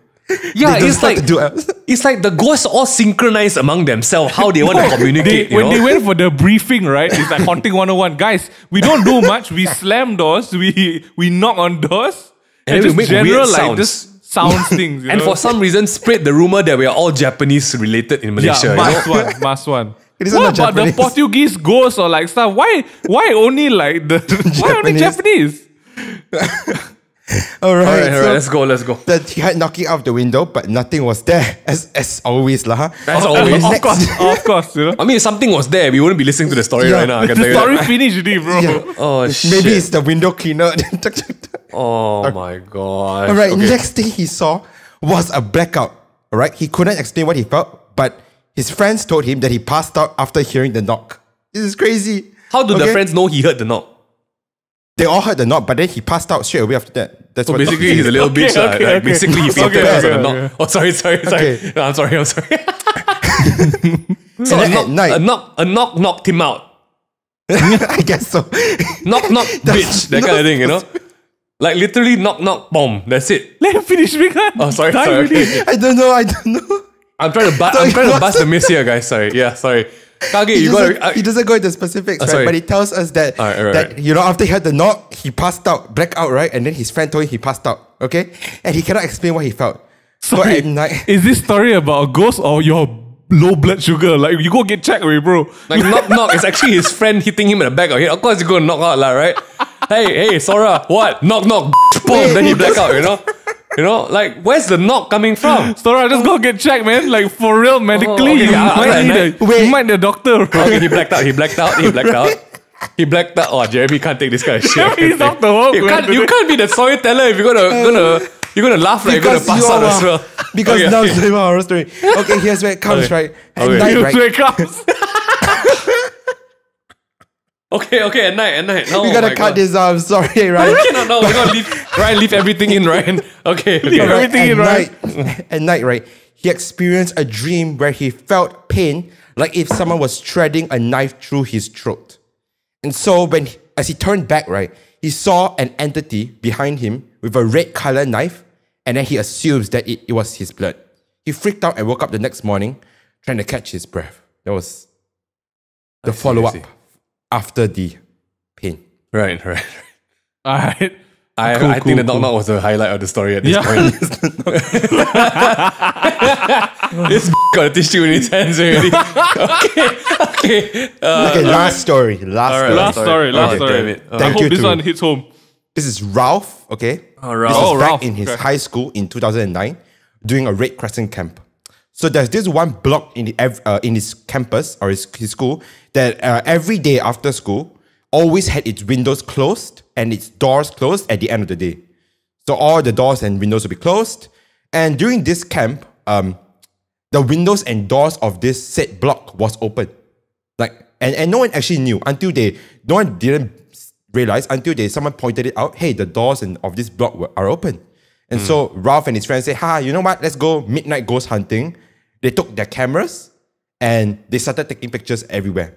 [SPEAKER 2] Yeah,
[SPEAKER 3] They don't
[SPEAKER 2] it's
[SPEAKER 3] start
[SPEAKER 2] like
[SPEAKER 3] to do else.
[SPEAKER 2] it's like the ghosts all synchronized among themselves how they want to communicate.
[SPEAKER 1] When they went for the briefing, right? It's like haunting 101. Guys, we don't do much. We slam doors. We knock on doors.
[SPEAKER 2] And
[SPEAKER 1] And
[SPEAKER 2] we
[SPEAKER 1] just
[SPEAKER 2] make
[SPEAKER 1] general
[SPEAKER 2] weird
[SPEAKER 1] like
[SPEAKER 2] sounds.
[SPEAKER 1] this sounds things.
[SPEAKER 2] And for some reason, spread the rumor that we are all Japanese related in Malaysia.
[SPEAKER 1] yeah, must one.
[SPEAKER 3] It is
[SPEAKER 1] What
[SPEAKER 3] not
[SPEAKER 1] about the
[SPEAKER 3] Japanese.
[SPEAKER 1] Portuguese ghosts or like stuff? Why only like the why only Japanese?
[SPEAKER 3] All right,
[SPEAKER 2] Alright,
[SPEAKER 3] so
[SPEAKER 2] let's go.
[SPEAKER 3] that he had knocking out the window, but nothing was there, as always, lah. Huh?
[SPEAKER 2] As always.
[SPEAKER 1] Of course,
[SPEAKER 2] I mean, if something was there, we wouldn't be listening to the story
[SPEAKER 3] Yeah.
[SPEAKER 2] right now. I can tell
[SPEAKER 1] The
[SPEAKER 2] you
[SPEAKER 1] story
[SPEAKER 2] that.
[SPEAKER 1] finished, already, bro.
[SPEAKER 3] Yeah.
[SPEAKER 2] Oh, shit.
[SPEAKER 3] Maybe it's the window cleaner.
[SPEAKER 2] Oh my god.
[SPEAKER 3] All right,
[SPEAKER 2] Okay.
[SPEAKER 3] next thing he saw was a blackout. All right, he couldn't explain what he felt, but his friends told him that he passed out after hearing the knock. This is crazy.
[SPEAKER 2] How do the
[SPEAKER 3] Okay?
[SPEAKER 2] friends know he heard the knock?
[SPEAKER 3] They all heard the knock, but then he passed out straight away after that. That's
[SPEAKER 2] So
[SPEAKER 3] what
[SPEAKER 2] basically, he's a little bitch.
[SPEAKER 1] okay,
[SPEAKER 2] Like,
[SPEAKER 1] okay.
[SPEAKER 2] basically, he fainted
[SPEAKER 1] Okay,
[SPEAKER 2] because of
[SPEAKER 1] okay,
[SPEAKER 2] the
[SPEAKER 1] okay.
[SPEAKER 2] knock. Oh, sorry.
[SPEAKER 3] Okay.
[SPEAKER 2] No, I'm sorry. So
[SPEAKER 3] And then at night,
[SPEAKER 2] a knock knocked him out.
[SPEAKER 3] I guess so.
[SPEAKER 2] Knock, bitch. That kind of thing, Like literally knock knock boom. That's it.
[SPEAKER 1] Let him finish, Ming Han.
[SPEAKER 2] Oh, sorry.
[SPEAKER 1] Die
[SPEAKER 2] sorry.
[SPEAKER 1] already.
[SPEAKER 2] Okay.
[SPEAKER 3] I don't know.
[SPEAKER 2] I'm trying to bust the miss here, guys. Sorry. Yeah, sorry. Kage,
[SPEAKER 3] He doesn't go into specifics, right?
[SPEAKER 2] sorry.
[SPEAKER 3] But he tells us that
[SPEAKER 2] Right.
[SPEAKER 3] you know, after he had the knock, he passed out, blackout, right? And then his friend told him he passed out. Okay, and he cannot explain what he felt. So
[SPEAKER 1] Sorry,
[SPEAKER 3] at night,
[SPEAKER 1] is this story about a ghost or your low blood sugar? Like, you go get checked, right, bro.
[SPEAKER 2] Like knock knock. It's actually his friend hitting him in the back of the head. Of course, you're gonna knock out, lah, right? Hey, Sora, what? Knock knock. Boom. Then he black out. You know, like where's the knock coming from?
[SPEAKER 1] Sora, just go get checked, man. Like, for real, medically,
[SPEAKER 2] okay,
[SPEAKER 1] you might need a doctor.
[SPEAKER 2] Okay, he blacked out. Oh, Jeremy can't take this kind of shit.
[SPEAKER 1] He's off the hook.
[SPEAKER 2] You can't be the storyteller if you're gonna laugh like you're gonna pass out as well.
[SPEAKER 3] Because
[SPEAKER 2] Okay,
[SPEAKER 3] now
[SPEAKER 2] okay.
[SPEAKER 3] it's a horror story. Okay, here's where it comes,
[SPEAKER 2] Okay.
[SPEAKER 3] right? At
[SPEAKER 2] Okay.
[SPEAKER 3] night,
[SPEAKER 1] Here's
[SPEAKER 3] right?
[SPEAKER 1] where it comes.
[SPEAKER 2] Okay, at night. No,
[SPEAKER 3] We gotta cut this out. I'm sorry, right?
[SPEAKER 2] No, we're gonna leave everything in, Ryan. Okay.
[SPEAKER 1] Leave everything in, right?
[SPEAKER 3] At night, right? He experienced a dream where he felt pain, like if someone was threading a knife through his throat. And so as he turned back, right, he saw an entity behind him with a red color knife, and then he assumes that it was his blood. He freaked out and woke up the next morning trying to catch his breath. That was the follow-up
[SPEAKER 2] see.
[SPEAKER 3] after the pain.
[SPEAKER 2] Right.
[SPEAKER 1] Alright.
[SPEAKER 2] I think the knock was the highlight of the story at this
[SPEAKER 1] Yeah.
[SPEAKER 2] point. This got a tissue in his hands already. Okay.
[SPEAKER 3] Okay, last story.
[SPEAKER 1] Last story.
[SPEAKER 2] Damn it.
[SPEAKER 1] I
[SPEAKER 3] Thank
[SPEAKER 1] hope
[SPEAKER 3] you
[SPEAKER 1] this
[SPEAKER 3] to-
[SPEAKER 1] one hits home.
[SPEAKER 3] This is Ralph, okay?
[SPEAKER 2] Ralph.
[SPEAKER 3] This is back
[SPEAKER 1] Ralph,
[SPEAKER 3] in his
[SPEAKER 1] okay.
[SPEAKER 3] high school in 2009 doing a Red Crescent camp. So there's this one block in his campus or his school that every day after school always had its windows closed and its doors closed at the end of the day. So all the doors and windows will be closed. And during this camp, the windows and doors of this said block was open. Like, and no one actually knew until no one didn't realize until someone pointed it out. Hey, the doors of this block are open. And so Ralph and his friends said, you know what? Let's go midnight ghost hunting. They took their cameras and they started taking pictures everywhere.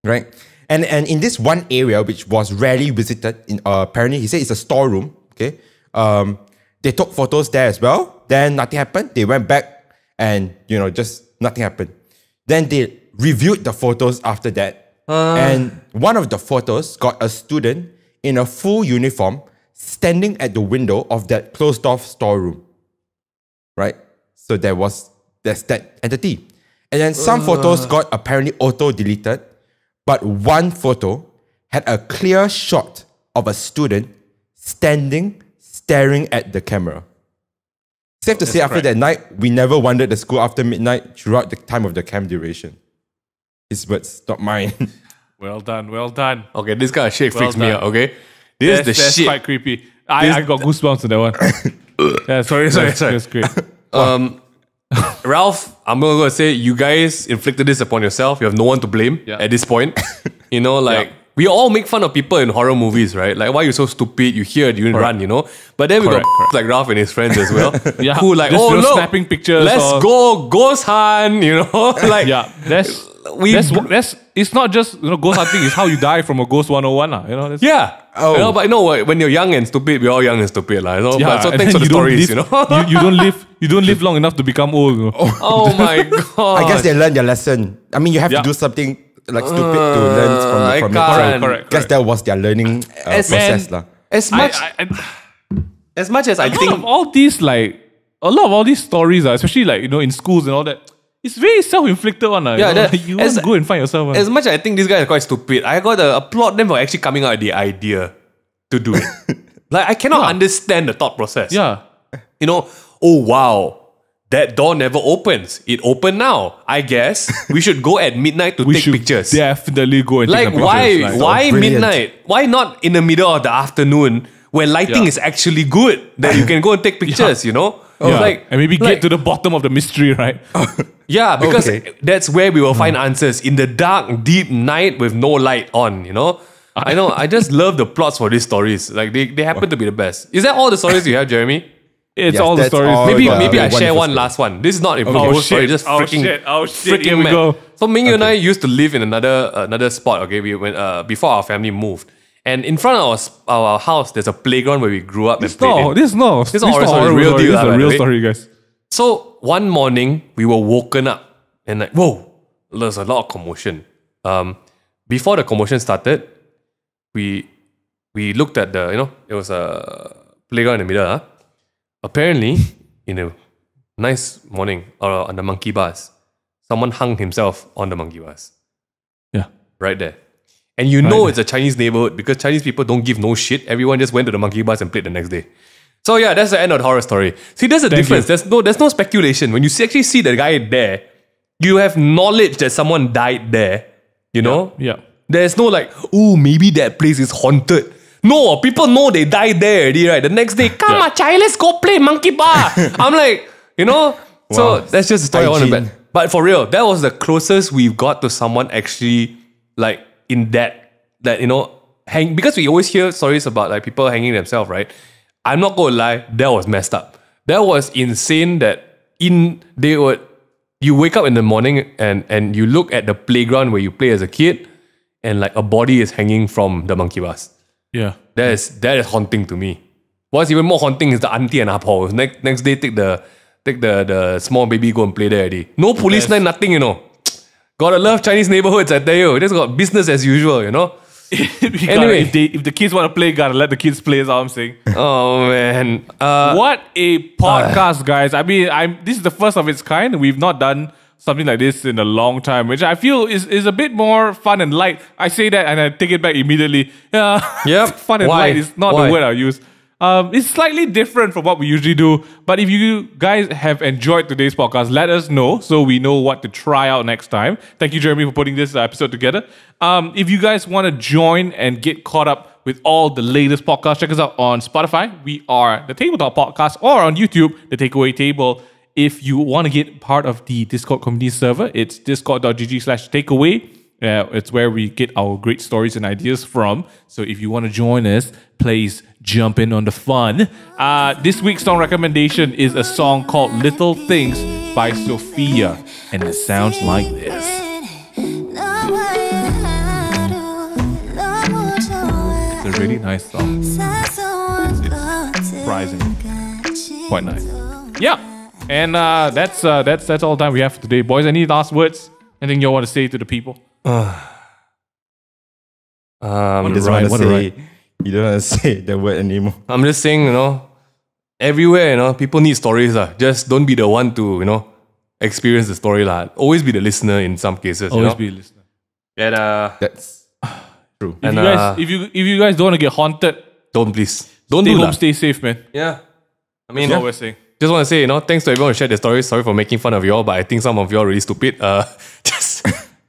[SPEAKER 3] Right? And in this one area, which was rarely visited, apparently he said it's a storeroom. Okay. They took photos there as well. Then nothing happened. They went back and, just nothing happened. Then they reviewed the photos after that. And one of the photos got a student in a full uniform standing at the window of that closed off storeroom. Right? So there's that entity. And then some photos got apparently auto-deleted, but one photo had a clear shot of a student staring at the camera. Safe to say, after that night, we never wandered the school after midnight throughout the time of the camp duration. His words, not mine.
[SPEAKER 1] Well done.
[SPEAKER 2] Okay, this kind of shit freaks me
[SPEAKER 1] done.
[SPEAKER 2] out, okay? This is the
[SPEAKER 1] That's
[SPEAKER 2] shit.
[SPEAKER 1] quite creepy. I got goosebumps to that one. Yeah, sorry. That's great.
[SPEAKER 2] Ralph, I'm going to say you guys inflicted this upon yourself. You have no one to blame at this point. We all make fun of people in horror movies, right? Like, why are you so stupid? You hear it, you run, But then we got like Ralph and his friends as well.
[SPEAKER 1] Yeah.
[SPEAKER 2] Who like,
[SPEAKER 1] Just,
[SPEAKER 2] look,
[SPEAKER 1] snapping pictures.
[SPEAKER 2] let's go ghost hunt, Like,
[SPEAKER 1] Yeah, that's it's not just ghost hunting. It's how you die from a ghost 101, that's,
[SPEAKER 2] yeah. But when you're young and stupid, we're all young and stupid,
[SPEAKER 1] Yeah,
[SPEAKER 2] But so
[SPEAKER 1] and
[SPEAKER 2] thanks
[SPEAKER 1] then
[SPEAKER 2] for the
[SPEAKER 1] you don't
[SPEAKER 2] stories,
[SPEAKER 1] live, you don't live long enough to become old.
[SPEAKER 2] Oh my god!
[SPEAKER 3] I guess they learned their lesson. I mean, you have to do something like stupid to learn from your
[SPEAKER 2] can't.
[SPEAKER 1] Correct.
[SPEAKER 3] I guess that was their learning process.
[SPEAKER 2] As much as I
[SPEAKER 1] A lot
[SPEAKER 2] think
[SPEAKER 1] of all these stories, especially in schools and all that, it's very self-inflicted one. You want to go and find yourself.
[SPEAKER 2] As much as I think this guy is quite stupid, I got to applaud them for actually coming out with the idea to do it. Like, I cannot understand the thought process.
[SPEAKER 1] Yeah.
[SPEAKER 2] Oh wow, that door never opens. It opened now. I guess we should go at midnight to
[SPEAKER 1] We
[SPEAKER 2] take
[SPEAKER 1] should
[SPEAKER 2] pictures.
[SPEAKER 1] definitely go and
[SPEAKER 2] Like,
[SPEAKER 1] take the pictures.
[SPEAKER 2] why
[SPEAKER 3] brilliant.
[SPEAKER 2] midnight? Why not in the middle of the afternoon where lighting is actually good that you can go and take pictures,
[SPEAKER 1] Yeah. And maybe get to the bottom of the mystery, right?
[SPEAKER 2] Yeah, because
[SPEAKER 3] Okay.
[SPEAKER 2] that's where we will find answers in the dark, deep night with no light on, I know. I just love the plots for these stories. Like, they happen to be the best. Is that all the stories you have, Jeremy?
[SPEAKER 1] It's
[SPEAKER 3] Yes,
[SPEAKER 1] all the
[SPEAKER 3] that's
[SPEAKER 1] stories.
[SPEAKER 3] all
[SPEAKER 2] Maybe
[SPEAKER 3] the
[SPEAKER 2] I share
[SPEAKER 3] wonderful
[SPEAKER 2] one
[SPEAKER 3] stories.
[SPEAKER 2] last one. This is not a
[SPEAKER 1] Oh,
[SPEAKER 2] ghost story,
[SPEAKER 1] shit.
[SPEAKER 2] just
[SPEAKER 1] Oh,
[SPEAKER 2] freaking,
[SPEAKER 1] shit. Oh, shit.
[SPEAKER 2] freaking
[SPEAKER 1] Here we
[SPEAKER 2] mad.
[SPEAKER 1] go.
[SPEAKER 2] So Ming and I used to live in another spot. Okay, we went before our family moved, And in front of our house, there's a playground where we grew up and played.
[SPEAKER 1] This is not
[SPEAKER 2] a horror story,
[SPEAKER 1] real deal. This is a real
[SPEAKER 2] way.
[SPEAKER 1] story, guys.
[SPEAKER 2] So one morning, we were woken up and like, whoa, there's a lot of commotion. Before the commotion started, we looked at it was a playground in the middle. Apparently, in a nice morning, on the monkey bars, someone hung himself on the monkey bars.
[SPEAKER 1] Yeah.
[SPEAKER 2] Right there. And it's a Chinese neighborhood because Chinese people don't give no shit. Everyone just went to the monkey bars and played the next day. So yeah, that's the end of the horror story. See, there's a difference. There's no speculation. When you actually see the guy there, you have knowledge that someone died there. You know?
[SPEAKER 1] Yeah.
[SPEAKER 2] There's no like, oh, maybe that place is haunted. No, people know they died there already, right? The next day, come on, child, let's go play monkey bar. I'm like, so that's just the story I want to bet. But for real, that was the closest we've got to someone actually like in that hang, because we always hear stories about like people hanging themselves, right? I'm not gonna lie, that was messed up. That was insane that you wake up in the morning and you look at the playground where you play as a kid and like a body is hanging from the monkey bars.
[SPEAKER 1] Yeah.
[SPEAKER 2] That is haunting to me. What's even more haunting is the auntie and apple. Next day take the small baby, go and play there already. No policeman, nothing, Gotta love Chinese neighborhoods, I tell you. It just got business as usual, Anyway,
[SPEAKER 1] if the kids want to play, gotta let the kids play, is all I'm saying.
[SPEAKER 2] Oh man.
[SPEAKER 1] What a podcast, guys. I mean, this is the first of its kind. We've not done something like this in a long time, which I feel is a bit more fun and light. I say that and I take it back immediately.
[SPEAKER 2] Yep.
[SPEAKER 1] Fun and light is not the word I use. It's slightly different from what we usually do, but if you guys have enjoyed today's podcast, let us know so we know what to try out next time. Thank you, Jeremy, for putting this episode together. If you guys want to join and get caught up with all the latest podcasts, check us out on Spotify. We are the Tabletop Podcast, or on YouTube, the Takeaway Table. If you want to get part of the Discord community server, it's discord.gg/takeaway. It's where we get our great stories and ideas from. So if you want to join us, please jump in on the fun. This week's song recommendation is a song called Little Things by Sophia. And it sounds like this. It's a really nice song. It's surprisingly quite nice. Yeah. And that's all the time we have for today. Boys, any last words? Anything you want to say to the people?
[SPEAKER 3] You don't want to say the word anymore.
[SPEAKER 2] I'm just saying, everywhere, people need stories. Just don't be the one to, experience the story. Always be the listener in some cases.
[SPEAKER 1] Always be a listener.
[SPEAKER 2] And
[SPEAKER 3] that's true.
[SPEAKER 1] If you guys don't want to get haunted,
[SPEAKER 2] don't do
[SPEAKER 1] home,
[SPEAKER 2] that.
[SPEAKER 1] stay safe, man.
[SPEAKER 2] Yeah. I mean,
[SPEAKER 1] that's what we're saying.
[SPEAKER 2] Just want to say, thanks to everyone who shared their stories. Sorry for making fun of y'all, but I think some of y'all are really stupid.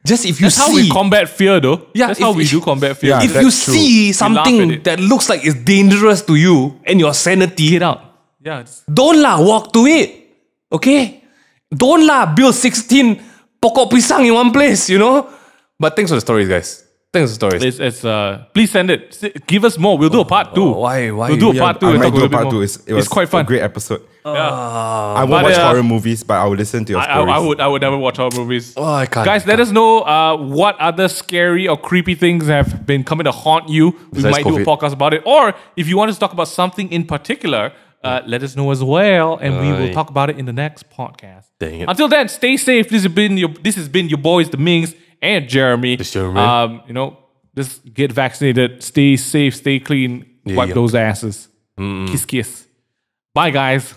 [SPEAKER 2] Just if you
[SPEAKER 1] That's how we combat fear, though.
[SPEAKER 2] Yeah,
[SPEAKER 1] that's how we do combat fear.
[SPEAKER 3] Yeah,
[SPEAKER 2] if you see something that looks like it's dangerous to you and your sanity,
[SPEAKER 1] get out. Yeah.
[SPEAKER 2] Don't walk to it. Okay? Don't build 16 pokok pisang in one place, But thanks for the stories, guys. Thanks for the stories.
[SPEAKER 1] Please send it. Give us more. We'll do a part 2.
[SPEAKER 2] Why?
[SPEAKER 1] We'll do a part 2.
[SPEAKER 3] I might do a part 2. It was
[SPEAKER 1] quite fun.
[SPEAKER 3] A great episode.
[SPEAKER 1] Yeah.
[SPEAKER 3] I won't watch horror movies, but I will listen to your stories.
[SPEAKER 1] I would never watch horror movies.
[SPEAKER 2] Oh, I can't.
[SPEAKER 1] Guys, let us know what other scary or creepy things have been coming to haunt you. We might do a podcast about it. Or if you want us to talk about something in particular, let us know as well, and we will talk about it in the next podcast.
[SPEAKER 2] Dang it.
[SPEAKER 1] Until then, stay safe. This has been your boys, the Mings and Jeremy. Just get vaccinated, stay safe, stay clean, wipe those asses. Kiss, kiss. Bye, guys.